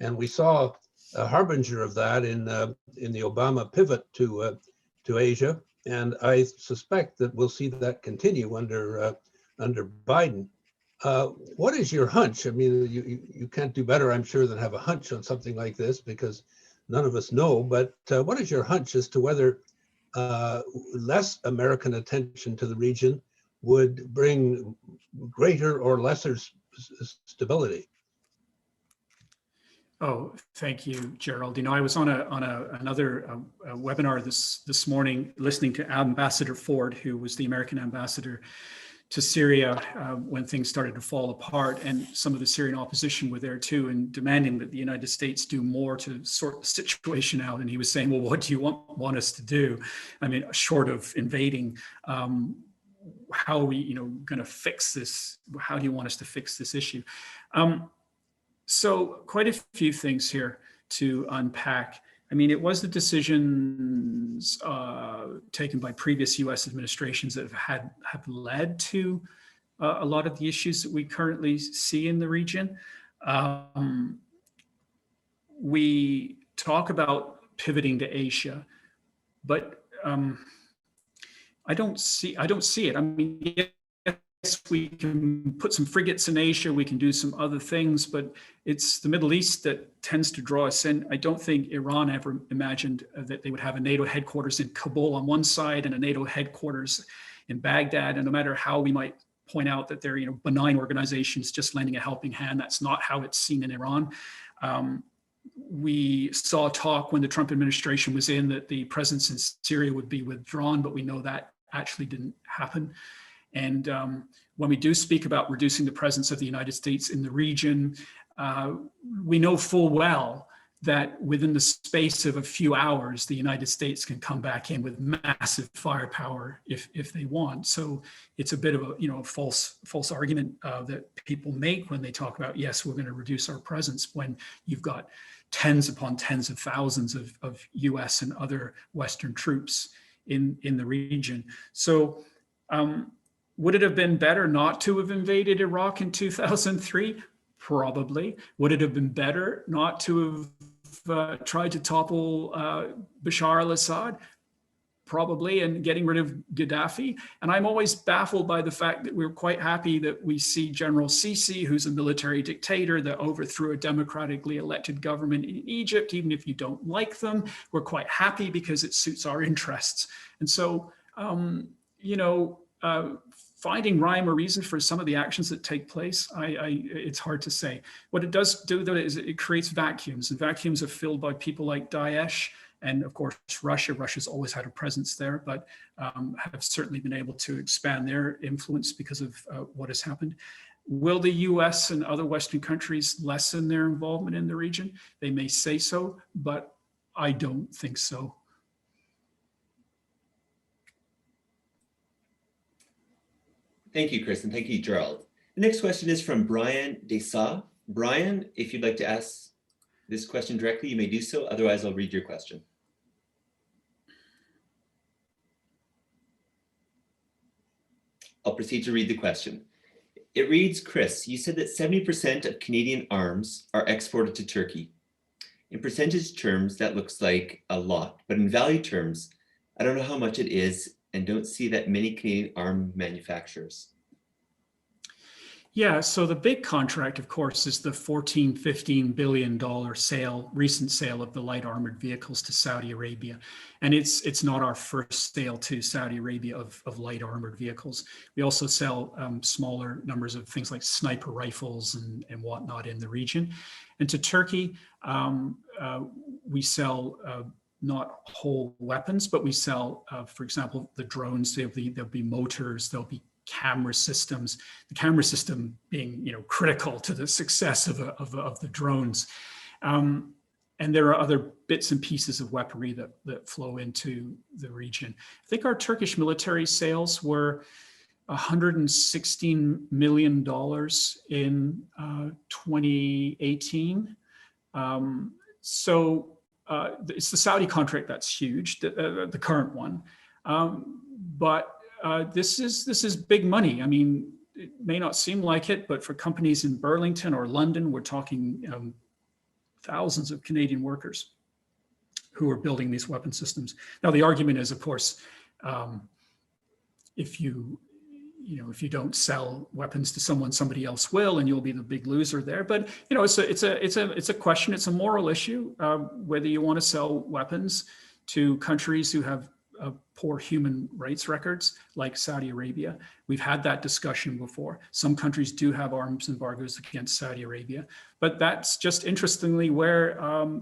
And we saw a harbinger of that in the Obama pivot to Asia, and I suspect that we'll see that continue under Biden. What is your hunch? I mean, you can't do better, I'm sure, than have a hunch on something like this, because none of us know, but what is your hunch as to whether less American attention to the region would bring greater or lesser stability? Oh, thank you, Gerald. You know, I was on another webinar this morning listening to Ambassador Ford, who was the American ambassador to Syria when things started to fall apart, and some of the Syrian opposition were there too, and demanding that the United States do more to sort the situation out. And he was saying, well, what do you want us to do? I mean, short of invading, how are we going to fix this? How do you want us to fix this issue? So quite a few things here to unpack. I mean, it was the decisions taken by previous U.S. administrations that have led to a lot of the issues that we currently see in the region. We talk about pivoting to Asia, but I don't see it. I mean, yes, we can put some frigates in Asia, we can do some other things, but it's the Middle East that tends to draw us in. I don't think Iran ever imagined that they would have a NATO headquarters in Kabul on one side and a NATO headquarters in Baghdad. And no matter how we might point out that they're benign organizations just lending a helping hand, that's not how it's seen in Iran. We saw talk when the Trump administration was in that the presence in Syria would be withdrawn, but we know that actually didn't happen. And when we do speak about reducing the presence of the United States in the region, we know full well that within the space of a few hours, the United States can come back in with massive firepower if they want. So it's a bit of a false argument that people make when they talk about, yes, we're going to reduce our presence, when you've got tens upon tens of thousands of US and other Western troops in the region. So would it have been better not to have invaded Iraq in 2003? Probably. Would it have been better not to have tried to topple Bashar al-Assad? Probably, and getting rid of Gaddafi. And I'm always baffled by the fact that we're quite happy that we see General Sisi, who's a military dictator that overthrew a democratically elected government in Egypt. Even if you don't like them, we're quite happy because it suits our interests. And so, finding rhyme or reason for some of the actions that take place, it's hard to say. What it does do, though, is it creates vacuums, and vacuums are filled by people like Daesh, and of course, Russia. Russia's always had a presence there, but have certainly been able to expand their influence because of what has happened. Will the US and other Western countries lessen their involvement in the region? They may say so, but I don't think so. Thank you, Chris, and thank you, Gerald. The next question is from Brian Desa. Brian, if you'd like to ask this question directly, you may do so. Otherwise, I'll read your question. I'll proceed to read the question. It reads, Chris, you said that 70% of Canadian arms are exported to Turkey. In percentage terms, that looks like a lot, but in value terms, I don't know how much it is and don't see that many Canadian arm manufacturers. Yeah, so the big contract, of course, is the $14-15 billion recent sale of the light armored vehicles to Saudi Arabia. And it's not our first sale to Saudi Arabia of light armored vehicles. We also sell smaller numbers of things like sniper rifles and whatnot in the region. And to Turkey, we sell not whole weapons, but we sell, for example, the drones. There'll be motors, there'll be camera systems, the camera system being critical to the success of the drones. And there are other bits and pieces of weaponry that flow into the region. I think our Turkish military sales were $116 million in 2018. So it's the Saudi contract that's huge, the current one. But this is big money. I mean, it may not seem like it, but for companies in Burlington or London, we're talking thousands of Canadian workers who are building these weapon systems. Now, the argument is, of course, if you don't sell weapons to someone, somebody else will, and you'll be the big loser there. But it's a question. It's a moral issue whether you want to sell weapons to countries who have poor human rights records like Saudi Arabia. We've had that discussion before. Some countries do have arms embargoes against Saudi Arabia, but that's just interestingly where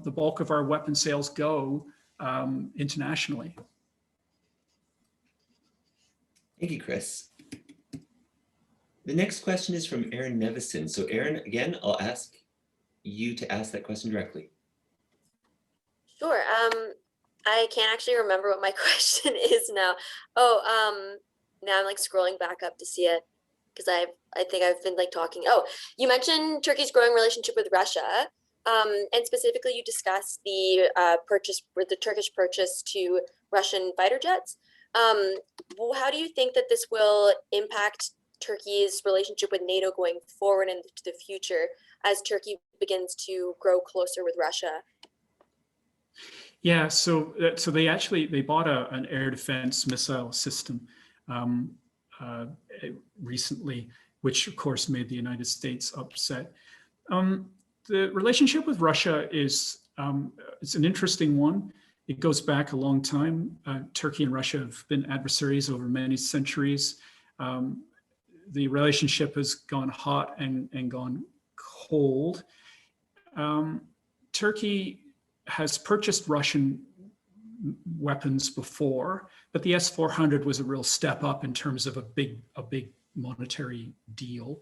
the bulk of our weapon sales go internationally. Thank you, Chris. The next question is from Aaron Nevison. So Aaron, again, I'll ask you to ask that question directly. Sure. I can't actually remember what my question is now. Oh, now I'm like scrolling back up to see it because I think I've been like talking. Oh, you mentioned Turkey's growing relationship with Russia, and specifically you discussed the Turkish purchase to Russian fighter jets. How do you think that this will impact Turkey's relationship with NATO going forward into the future as Turkey begins to grow closer with Russia? Yeah, so they bought an air defense missile system recently, which of course made the United States upset. The relationship with Russia is it's an interesting one. It goes back a long time. Turkey and Russia have been adversaries over many centuries. The relationship has gone hot and gone cold. Turkey has purchased Russian weapons before, but the S-400 was a real step up in terms of a big monetary deal.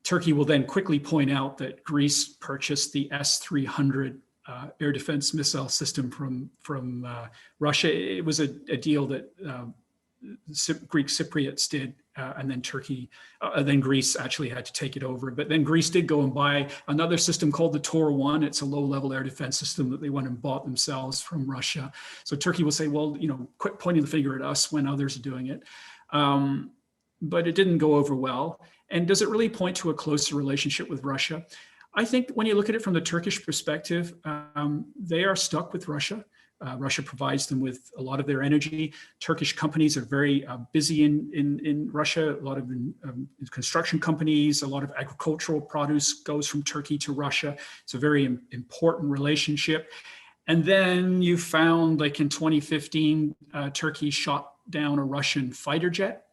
Turkey will then quickly point out that Greece purchased the S-300 air defense missile system from Russia. It was a deal that Greek Cypriots did, and then then Greece actually had to take it over. But then Greece did go and buy another system called the Tor-1. It's a low-level air defense system that they went and bought themselves from Russia. So Turkey will say, well, quit pointing the finger at us when others are doing it. But it didn't go over well. And does it really point to a closer relationship with Russia? I think when you look at it from the Turkish perspective, they are stuck with Russia. Russia provides them with a lot of their energy. Turkish companies are very busy in Russia. A lot of construction companies, a lot of agricultural produce goes from Turkey to Russia. It's a very important relationship. And then you found, like in 2015, Turkey shot down a Russian fighter jet.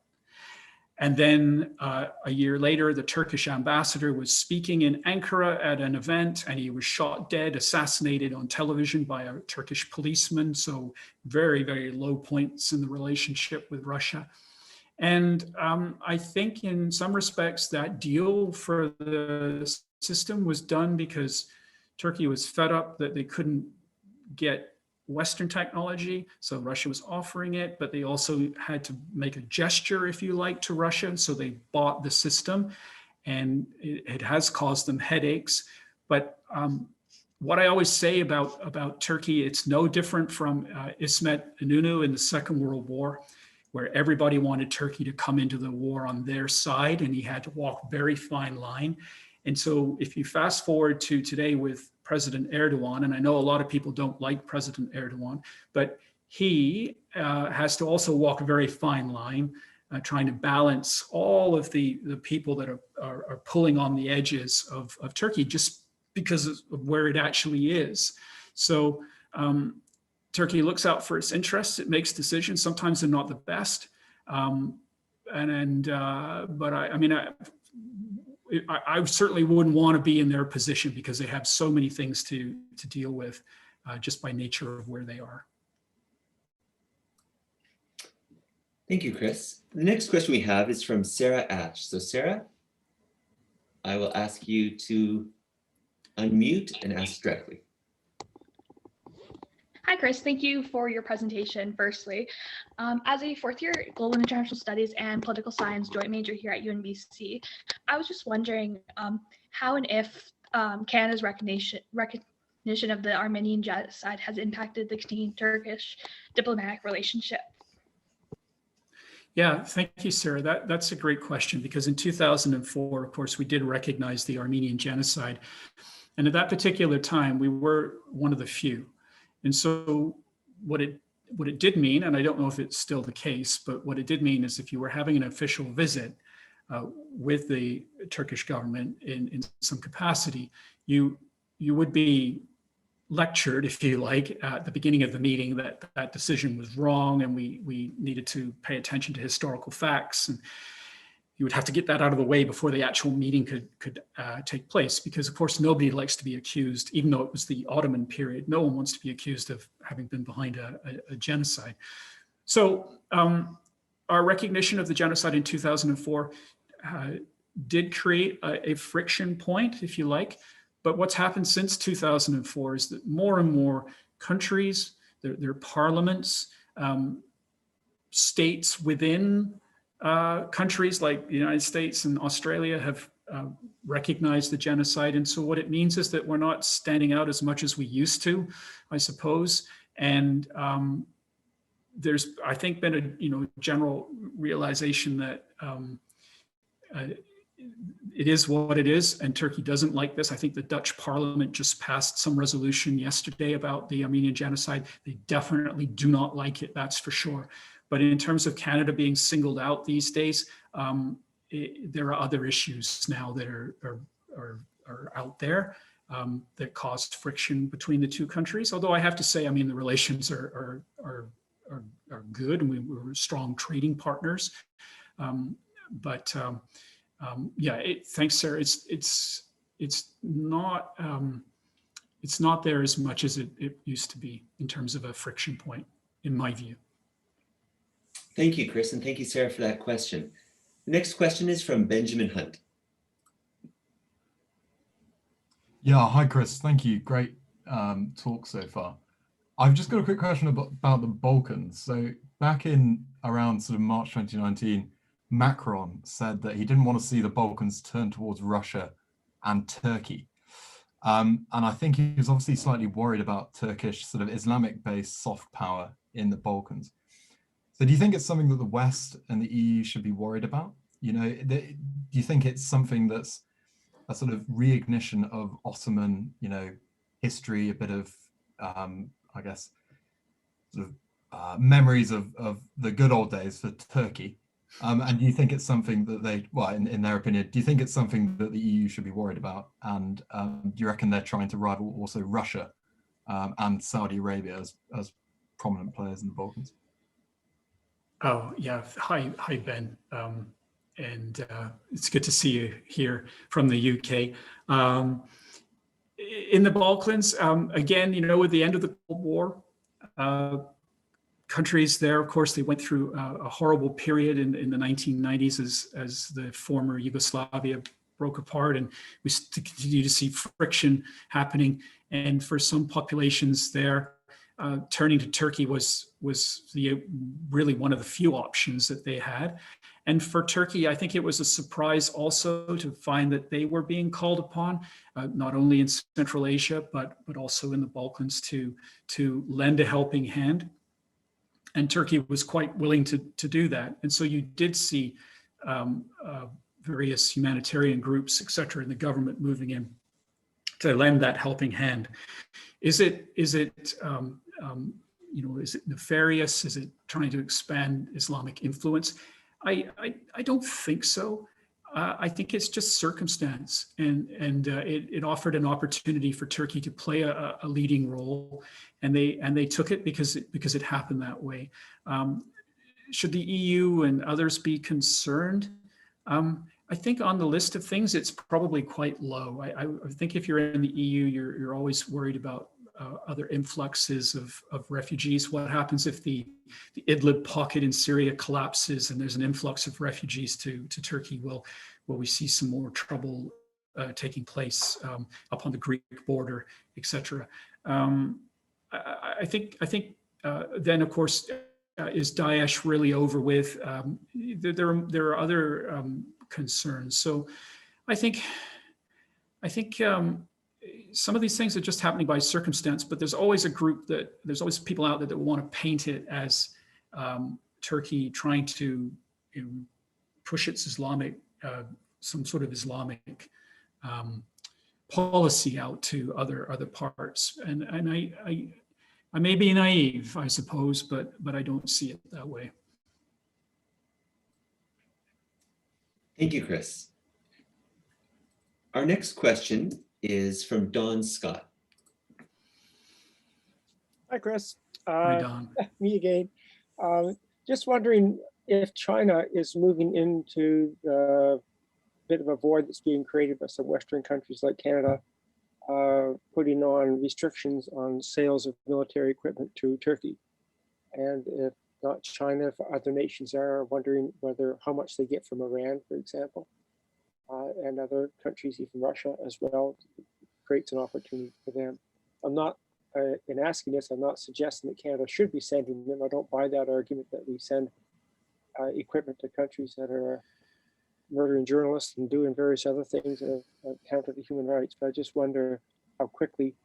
And then a year later, the Turkish ambassador was speaking in Ankara at an event, and he was shot dead, assassinated on television by a Turkish policeman. So very, very low points in the relationship with Russia. And I think in some respects that deal for the system was done because Turkey was fed up that they couldn't get Western technology. So Russia was offering it, but they also had to make a gesture, if you like, to Russia. And so they bought the system, and it has caused them headaches. But what I always say about Turkey, it's no different from İsmet İnönü in the Second World War, where everybody wanted Turkey to come into the war on their side, and he had to walk a very fine line. And so if you fast forward to today with President Erdogan, and I know a lot of people don't like President Erdogan, but he has to also walk a very fine line, trying to balance all of the people that are pulling on the edges of Turkey just because of where it actually is. So Turkey looks out for its interests. It makes decisions. Sometimes they're not the best. But I certainly wouldn't want to be in their position because they have so many things to deal with just by nature of where they are. Thank you, Chris. The next question we have is from Sarah Ash. So Sarah, I will ask you to unmute and ask directly. Hi, Chris. Thank you for your presentation, firstly. As a fourth-year Global and International Studies and Political Science joint major here at UNBC, I was just wondering how and if Canada's recognition of the Armenian genocide has impacted the Canadian-Turkish diplomatic relationship. Yeah, thank you, Sarah. That's a great question, because in 2004, of course, we did recognize the Armenian genocide. And at that particular time, we were one of the few. And so what it did mean, and I don't know if it's still the case, but what it did mean is if you were having an official visit with the Turkish government in some capacity, you would be lectured, if you like, at the beginning of the meeting that decision was wrong and we needed to pay attention to historical facts. And you would have to get that out of the way before the actual meeting could take place, because of course nobody likes to be accused, even though it was the Ottoman period, no one wants to be accused of having been behind a genocide. So our recognition of the genocide in 2004 did create a friction point, if you like. But what's happened since 2004 is that more and more countries, their parliaments, states within countries like the United States and Australia have recognized the genocide. And so what it means is that we're not standing out as much as we used to, I suppose. And there's, I think, been a general realization that it is what it is, and Turkey doesn't like this. I think the Dutch parliament just passed some resolution yesterday about the Armenian genocide. They definitely do not like it, that's for sure. But in terms of Canada being singled out these days, there are other issues now that are out there that caused friction between the two countries. Although I have to say, I mean, the relations are good, and we're strong trading partners. Yeah, thanks, Sarah. It's not there as much as it used to be in terms of a friction point, in my view. Thank you, Chris, and thank you, Sarah, for that question. The next question is from Benjamin Hunt. Yeah, hi, Chris. Thank you. Great talk so far. I've just got a quick question about the Balkans. So back in around sort of March 2019, Macron said that he didn't want to see the Balkans turn towards Russia and Turkey. And I think he was obviously slightly worried about Turkish sort of Islamic-based soft power in the Balkans. So do you think it's something that the West and the EU should be worried about? You know, do you think it's something that's a sort of reignition of Ottoman, history, a bit of, I guess, sort of memories of the good old days for Turkey? And do you think it's something that in their opinion, do you think it's something that the EU should be worried about? And do you reckon they're trying to rival also Russia and Saudi Arabia as prominent players in the Balkans? Oh, yeah. Hi, Ben. And it's good to see you here from the UK. In the Balkans, again, with the end of the Cold War, countries there, of course, they went through a horrible period in the 1990s as the former Yugoslavia broke apart, and we continue to see friction happening. And for some populations there, turning to Turkey was really one of the few options that they had. And for Turkey, I think it was a surprise also to find that they were being called upon, not only in Central Asia, but also in the Balkans to lend a helping hand. And Turkey was quite willing to do that. And so you did see various humanitarian groups, et cetera, in the government moving in to lend that helping hand. Is it nefarious? Is it trying to expand Islamic influence? I don't think so. I think it's just circumstance, and it offered an opportunity for Turkey to play a leading role, and they took it because it happened that way. Should the EU and others be concerned? I think on the list of things, it's probably quite low. I think if you're in the EU, you're always worried about other influxes of refugees. What happens if the Idlib pocket in Syria collapses and there's an influx of refugees to Turkey? Will we see some more trouble taking place up on the Greek border, etc.? I think then, of course, is Daesh really over with? There are other concerns. So I think some of these things are just happening by circumstance, but there's always there's people out there that want to paint it as Turkey trying to push its Islamic, some sort of Islamic policy out to other parts. And I may be naive, I suppose, but I don't see it that way. Thank you, Chris. Our next question is from Don Scott. Hi, Chris. Hi, Don. Me again. Just wondering if China is moving into the bit of a void that's being created by some Western countries like Canada, putting on restrictions on sales of military equipment to Turkey. And if not China, if other nations are wondering how much they get from Iran, for example, and other countries, even Russia as well, creates an opportunity for them. I'm not, in asking this, I'm not suggesting that Canada should be sending them. I don't buy that argument that we send equipment to countries that are murdering journalists and doing various other things that are counter to human rights. But I just wonder how quickly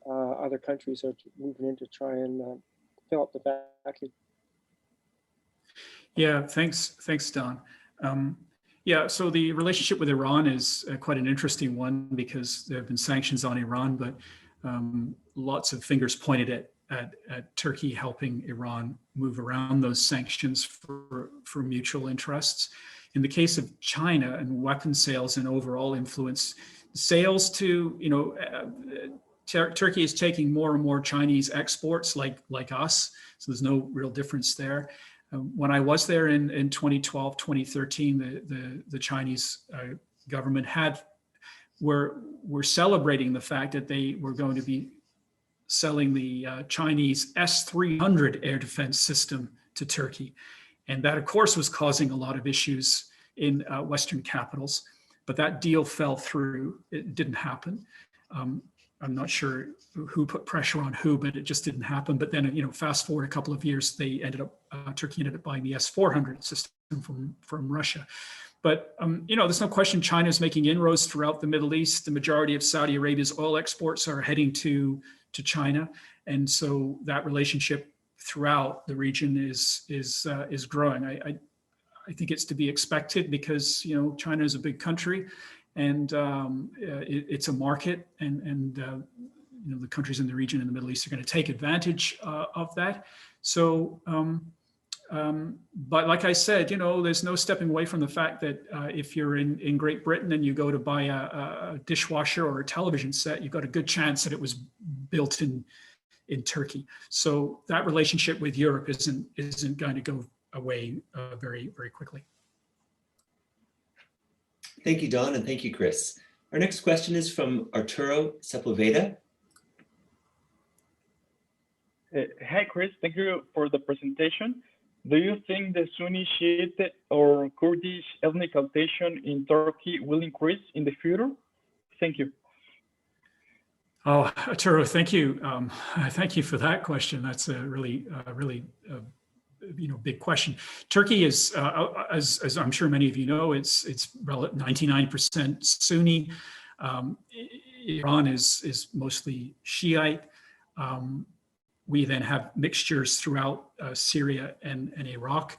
other countries are moving in to try and fill up the vacuum. Yeah, thanks, Don. Yeah, so the relationship with Iran is quite an interesting one because there have been sanctions on Iran, but lots of fingers pointed at Turkey helping Iran move around those sanctions for mutual interests. In the case of China and weapon sales and overall influence, sales to, Turkey is taking more and more Chinese exports like us, so there's no real difference there. When I was there in 2012, 2013, the Chinese government were celebrating the fact that they were going to be selling the Chinese S-300 air defense system to Turkey. And that, of course, was causing a lot of issues in Western capitals. But that deal fell through. It didn't happen. I'm not sure who put pressure on who, but it just didn't happen. But then, fast forward a couple of years, Turkey ended up buying the S-400 system from Russia. But, there's no question China is making inroads throughout the Middle East. The majority of Saudi Arabia's oil exports are heading to China. And so that relationship throughout the region is growing. I think it's to be expected because, China is a big country. And it's a market, and the countries in the region in the Middle East are going to take advantage of that. So, but like I said, there's no stepping away from the fact that if you're in Great Britain and you go to buy a dishwasher or a television set, you've got a good chance that it was built in Turkey. So that relationship with Europe isn't going to go away very, very quickly. Thank you, Don, and thank you, Chris. Our next question is from Arturo Sepulveda. Hi, Chris. Thank you for the presentation. Do you think the Sunni Shiite or Kurdish ethnic tension in Turkey will increase in the future? Thank you. Oh, Arturo, thank you. Thank you for that question. That's a really big question. Turkey is, as I'm sure many of you know, it's 99% Sunni. Iran is mostly Shiite. We then have mixtures throughout Syria and Iraq.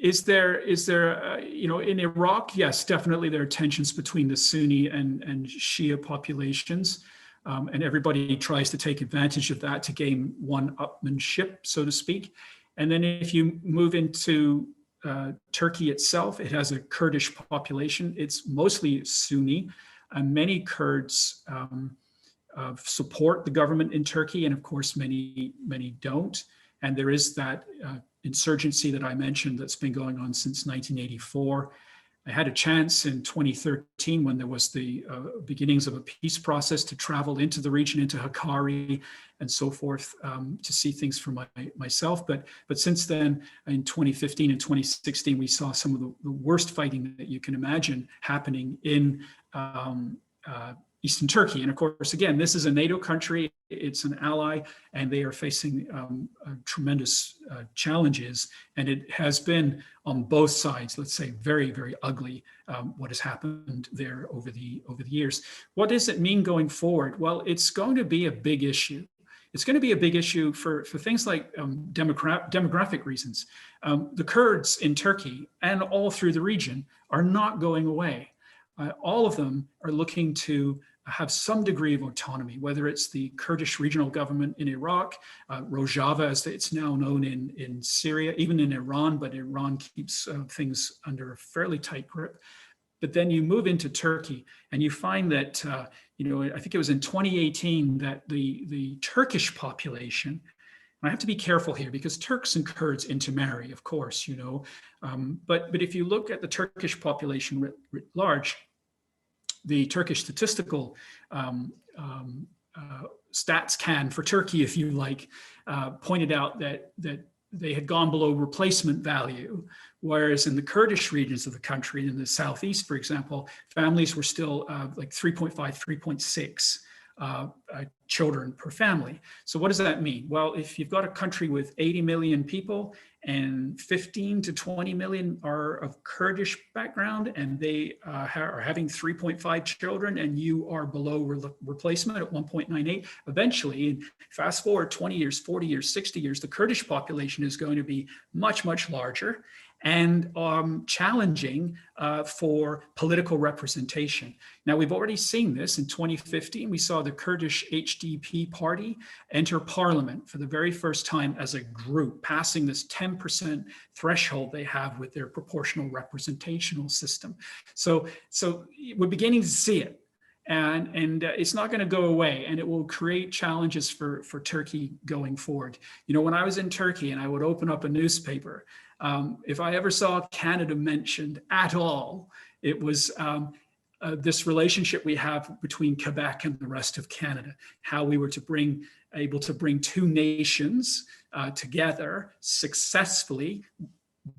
Is there in Iraq? Yes, definitely there are tensions between the Sunni and Shia populations, and everybody tries to take advantage of that to gain one-upmanship, so to speak. And then if you move into Turkey itself, it has a Kurdish population. It's mostly Sunni, and many Kurds support the government in Turkey, and of course many don't. And there is that insurgency that I mentioned that's been going on since 1984. I had a chance in 2013 when there was the beginnings of a peace process to travel into the region, into Hakkari and so forth, to see things for myself. But since then, in 2015 and 2016, we saw some of the worst fighting that you can imagine happening in Eastern Turkey. And of course, again, this is a NATO country, it's an ally, and they are facing tremendous challenges. And it has been on both sides, let's say, very, very ugly, what has happened there over the years. What does it mean going forward? Well, it's going to be a big issue. It's going to be a big issue for things like demographic reasons. The Kurds in Turkey and all through the region are not going away. All of them are looking to have some degree of autonomy, whether it's the Kurdish regional government in Iraq, Rojava as it's now known in Syria, even in Iran, but Iran keeps things under a fairly tight grip. But then you move into Turkey and you find that, I think it was in 2018 that the Turkish population, and I have to be careful here because Turks and Kurds intermarry, of course, but if you look at the Turkish population writ large, the Turkish statistical stats can for Turkey, if you like, pointed out that they had gone below replacement value, whereas in the Kurdish regions of the country, in the southeast, for example, families were still like 3.5, 3.6 children per family. So what does that mean? Well, if you've got a country with 80 million people and 15 to 20 million are of Kurdish background and they are having 3.5 children and you are below replacement at 1.98, eventually, fast forward 20 years, 40 years, 60 years, the Kurdish population is going to be much, much larger and challenging for political representation. Now, we've already seen this in 2015. We saw the Kurdish HDP party enter parliament for the very first time as a group, passing this 10% threshold they have with their proportional representational system. So we're beginning to see it. And it's not going to go away, and it will create challenges for Turkey going forward. When I was in Turkey and I would open up a newspaper, if I ever saw Canada mentioned at all, it was this relationship we have between Quebec and the rest of Canada, how we were able to bring two nations together successfully,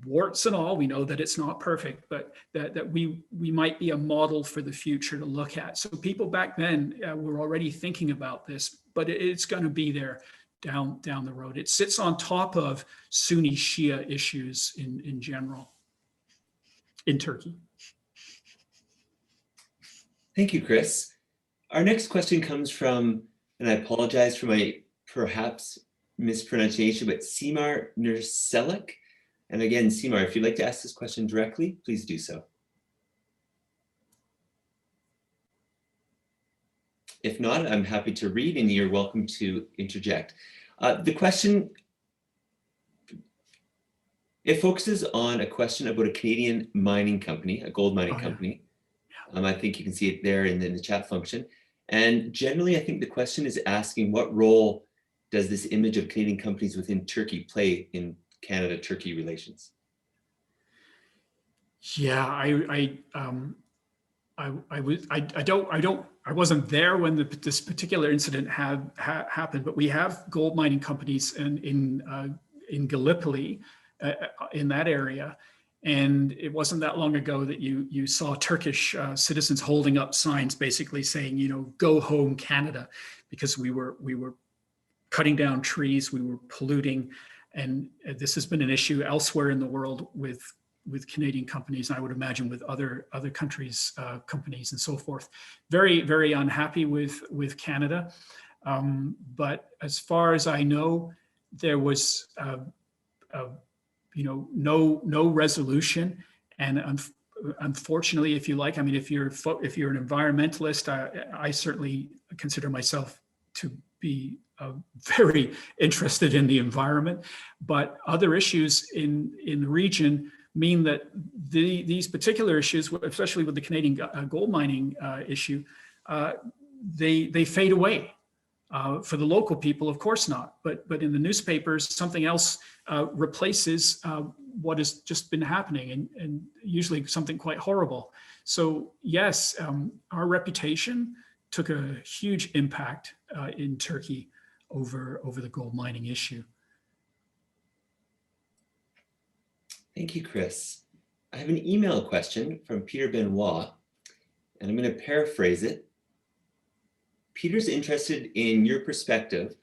warts and all. We know that it's not perfect, but that we might be a model for the future to look at. So people back then were already thinking about this, but it's going to be there down the road. It sits on top of Sunni Shia issues in general in Turkey. Thank you, Chris. Our next question comes from, and I apologize for my perhaps mispronunciation, but Simar Nurselik. And again, Simar, if you'd like to ask this question directly, please do so. If not, I'm happy to read and you're welcome to interject. The question, it focuses on a question about a Canadian mining company, a gold mining company. I think you can see it there in the chat function. And generally, I think the question is asking what role does this image of Canadian companies within Turkey play in Canada-Turkey relations? Yeah, I wasn't there when this particular incident happened, but we have gold mining companies in Gallipoli, in that area, And it wasn't that long ago that you saw Turkish citizens holding up signs basically saying, you know, go home Canada, because we were cutting down trees, we were polluting. And this has been an issue elsewhere in the world with Canadian companies, and I would imagine with other countries, companies and so forth. Very, very unhappy with Canada. But as far as I know, there was no resolution. And unfortunately, if you like, I mean, if you're an environmentalist, I certainly consider myself to be very interested in the environment. But other issues in the region mean that these particular issues, especially with the Canadian gold mining issue, they fade away. For the local people, of course not. But in the newspapers, something else replaces what has just been happening, and usually something quite horrible. So yes, our reputation took a huge impact in Turkey over the gold mining issue. Thank you, Chris. I have an email question from Peter Benoit, and I'm going to paraphrase it. Peter's interested in your perspective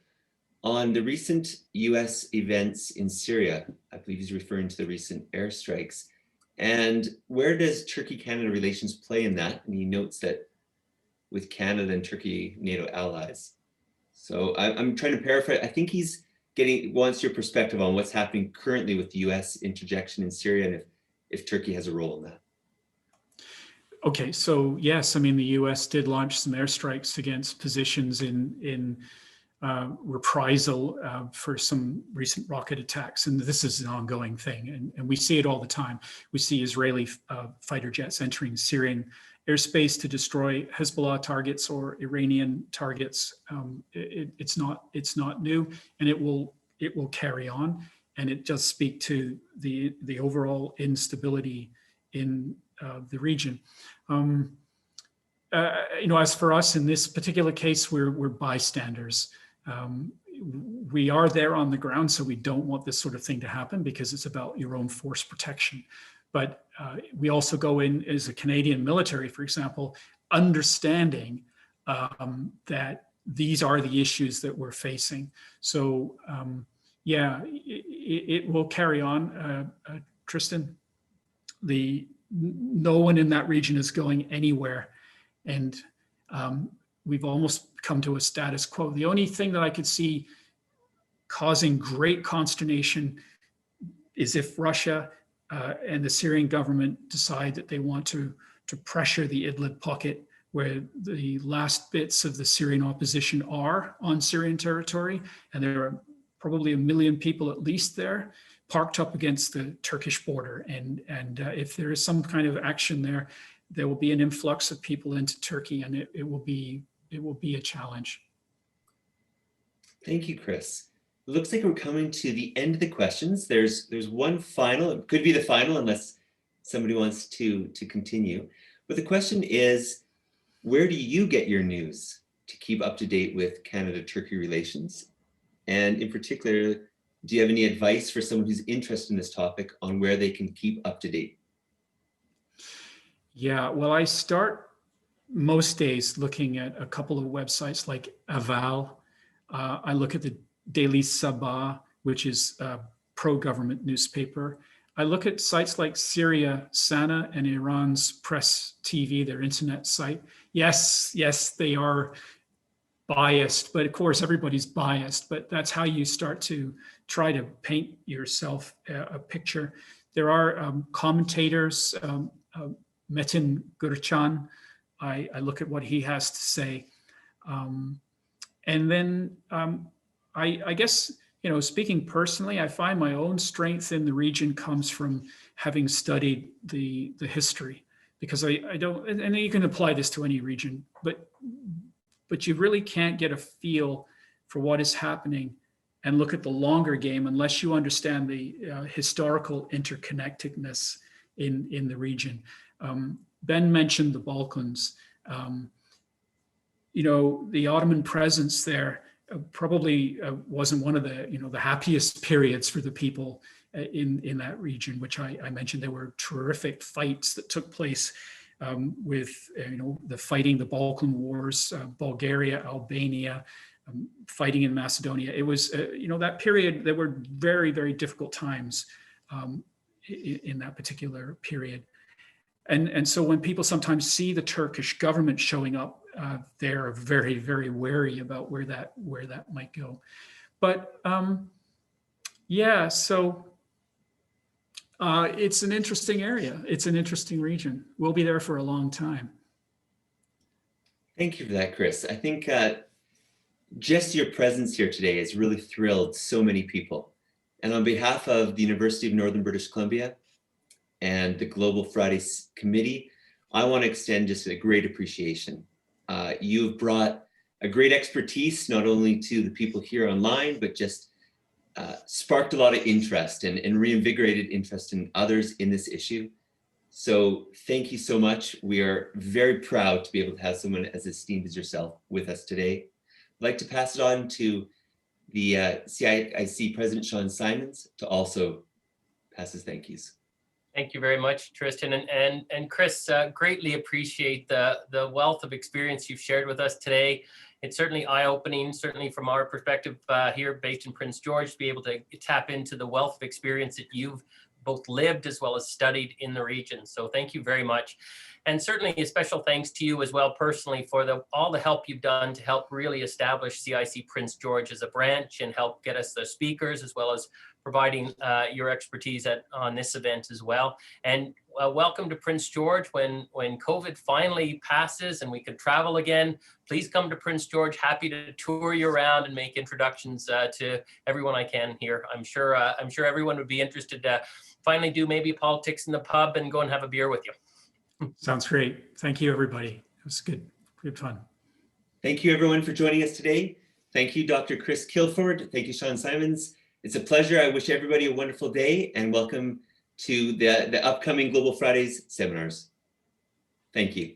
on the recent US events in Syria. I believe he's referring to the recent airstrikes. And where does Turkey-Canada relations play in that? And he notes that with Canada and Turkey, NATO allies. So I'm trying to paraphrase. I think he's wants your perspective on what's happening currently with the US interjection in Syria, and if Turkey has a role in that. Okay, so yes, I mean, the US did launch some airstrikes against positions in reprisal for some recent rocket attacks. And this is an ongoing thing, and we see it all the time. We see Israeli fighter jets entering Syrian airspace to destroy Hezbollah targets or Iranian targets. It's not new, and it will carry on. And it does speak to the overall instability in the region. As for us in this particular case, we're bystanders. We are there on the ground, so we don't want this sort of thing to happen because it's about your own force protection. But we also go in as a Canadian military, for example, understanding that these are the issues that we're facing. So yeah, it will carry on, Tristan. No one in that region is going anywhere. And we've almost come to a status quo. The only thing that I could see causing great consternation is if Russia and the Syrian government decide that they want to pressure the Idlib pocket, where the last bits of the Syrian opposition are on Syrian territory. And there are probably 1 million people at least there, parked up against the Turkish border. And if there is some kind of action there, there will be an influx of people into Turkey, and it will be a challenge. Thank you, Chris. It looks like we're coming to the end of the questions. There's one final, it could be the final unless somebody wants to continue. But the question is, where do you get your news to keep up to date with Canada-Turkey relations? And in particular, do you have any advice for someone who's interested in this topic on where they can keep up to date? Yeah, well, I start most days looking at a couple of websites like Aval. I look at the Daily Sabah, which is a pro-government newspaper. I look at sites like Syria Sana and Iran's Press TV, their internet site. Yes, they are biased, but of course everybody's biased, but that's how you start to try to paint yourself a picture. There are commentators, Metin Gürçan, I look at what he has to say. And then I guess, speaking personally, I find my own strength in the region comes from having studied the history, because I don't, and you can apply this to any region, but you really can't get a feel for what is happening and look at the longer game unless you understand the historical interconnectedness in the region. Ben mentioned the Balkans. The Ottoman presence there probably wasn't one of the the happiest periods for the people in that region, which I mentioned. There were terrific fights that took place with the fighting, the Balkan Wars, Bulgaria, Albania, fighting in Macedonia. It was that period. There were very, very difficult times in that particular period. And so when people sometimes see the Turkish government showing up, they're very, very wary about where that might go. But yeah, so it's an interesting area. It's an interesting region. We'll be there for a long time. Thank you for that, Chris. I think just your presence here today has really thrilled so many people. And on behalf of the University of Northern British Columbia and the Global Fridays Committee, I want to extend just a great appreciation. You've brought a great expertise, not only to the people here online, but just sparked a lot of interest and reinvigorated interest in others in this issue. So thank you so much. We are very proud to be able to have someone as esteemed as yourself with us today. I'd like to pass it on to the CIC President Sean Simons to also pass his thank yous. Thank you very much, Tristan. And Chris, greatly appreciate the wealth of experience you've shared with us today. It's certainly eye-opening, certainly from our perspective here based in Prince George, to be able to tap into the wealth of experience that you've both lived as well as studied in the region. So thank you very much. And certainly a special thanks to you as well personally for all the help you've done to help really establish CIC Prince George as a branch and help get us the speakers, as well as providing your expertise on this event as well. And welcome to Prince George. When COVID finally passes and we can travel again, please come to Prince George. Happy to tour you around and make introductions to everyone I can here. I'm sure everyone would be interested to finally do maybe politics in the pub and go and have a beer with you. Sounds great. Thank you, everybody. It was good fun. Thank you, everyone, for joining us today. Thank you, Dr. Chris Kilford. Thank you, Sean Simons. It's a pleasure. I wish everybody a wonderful day and welcome to the upcoming Global Fridays seminars. Thank you.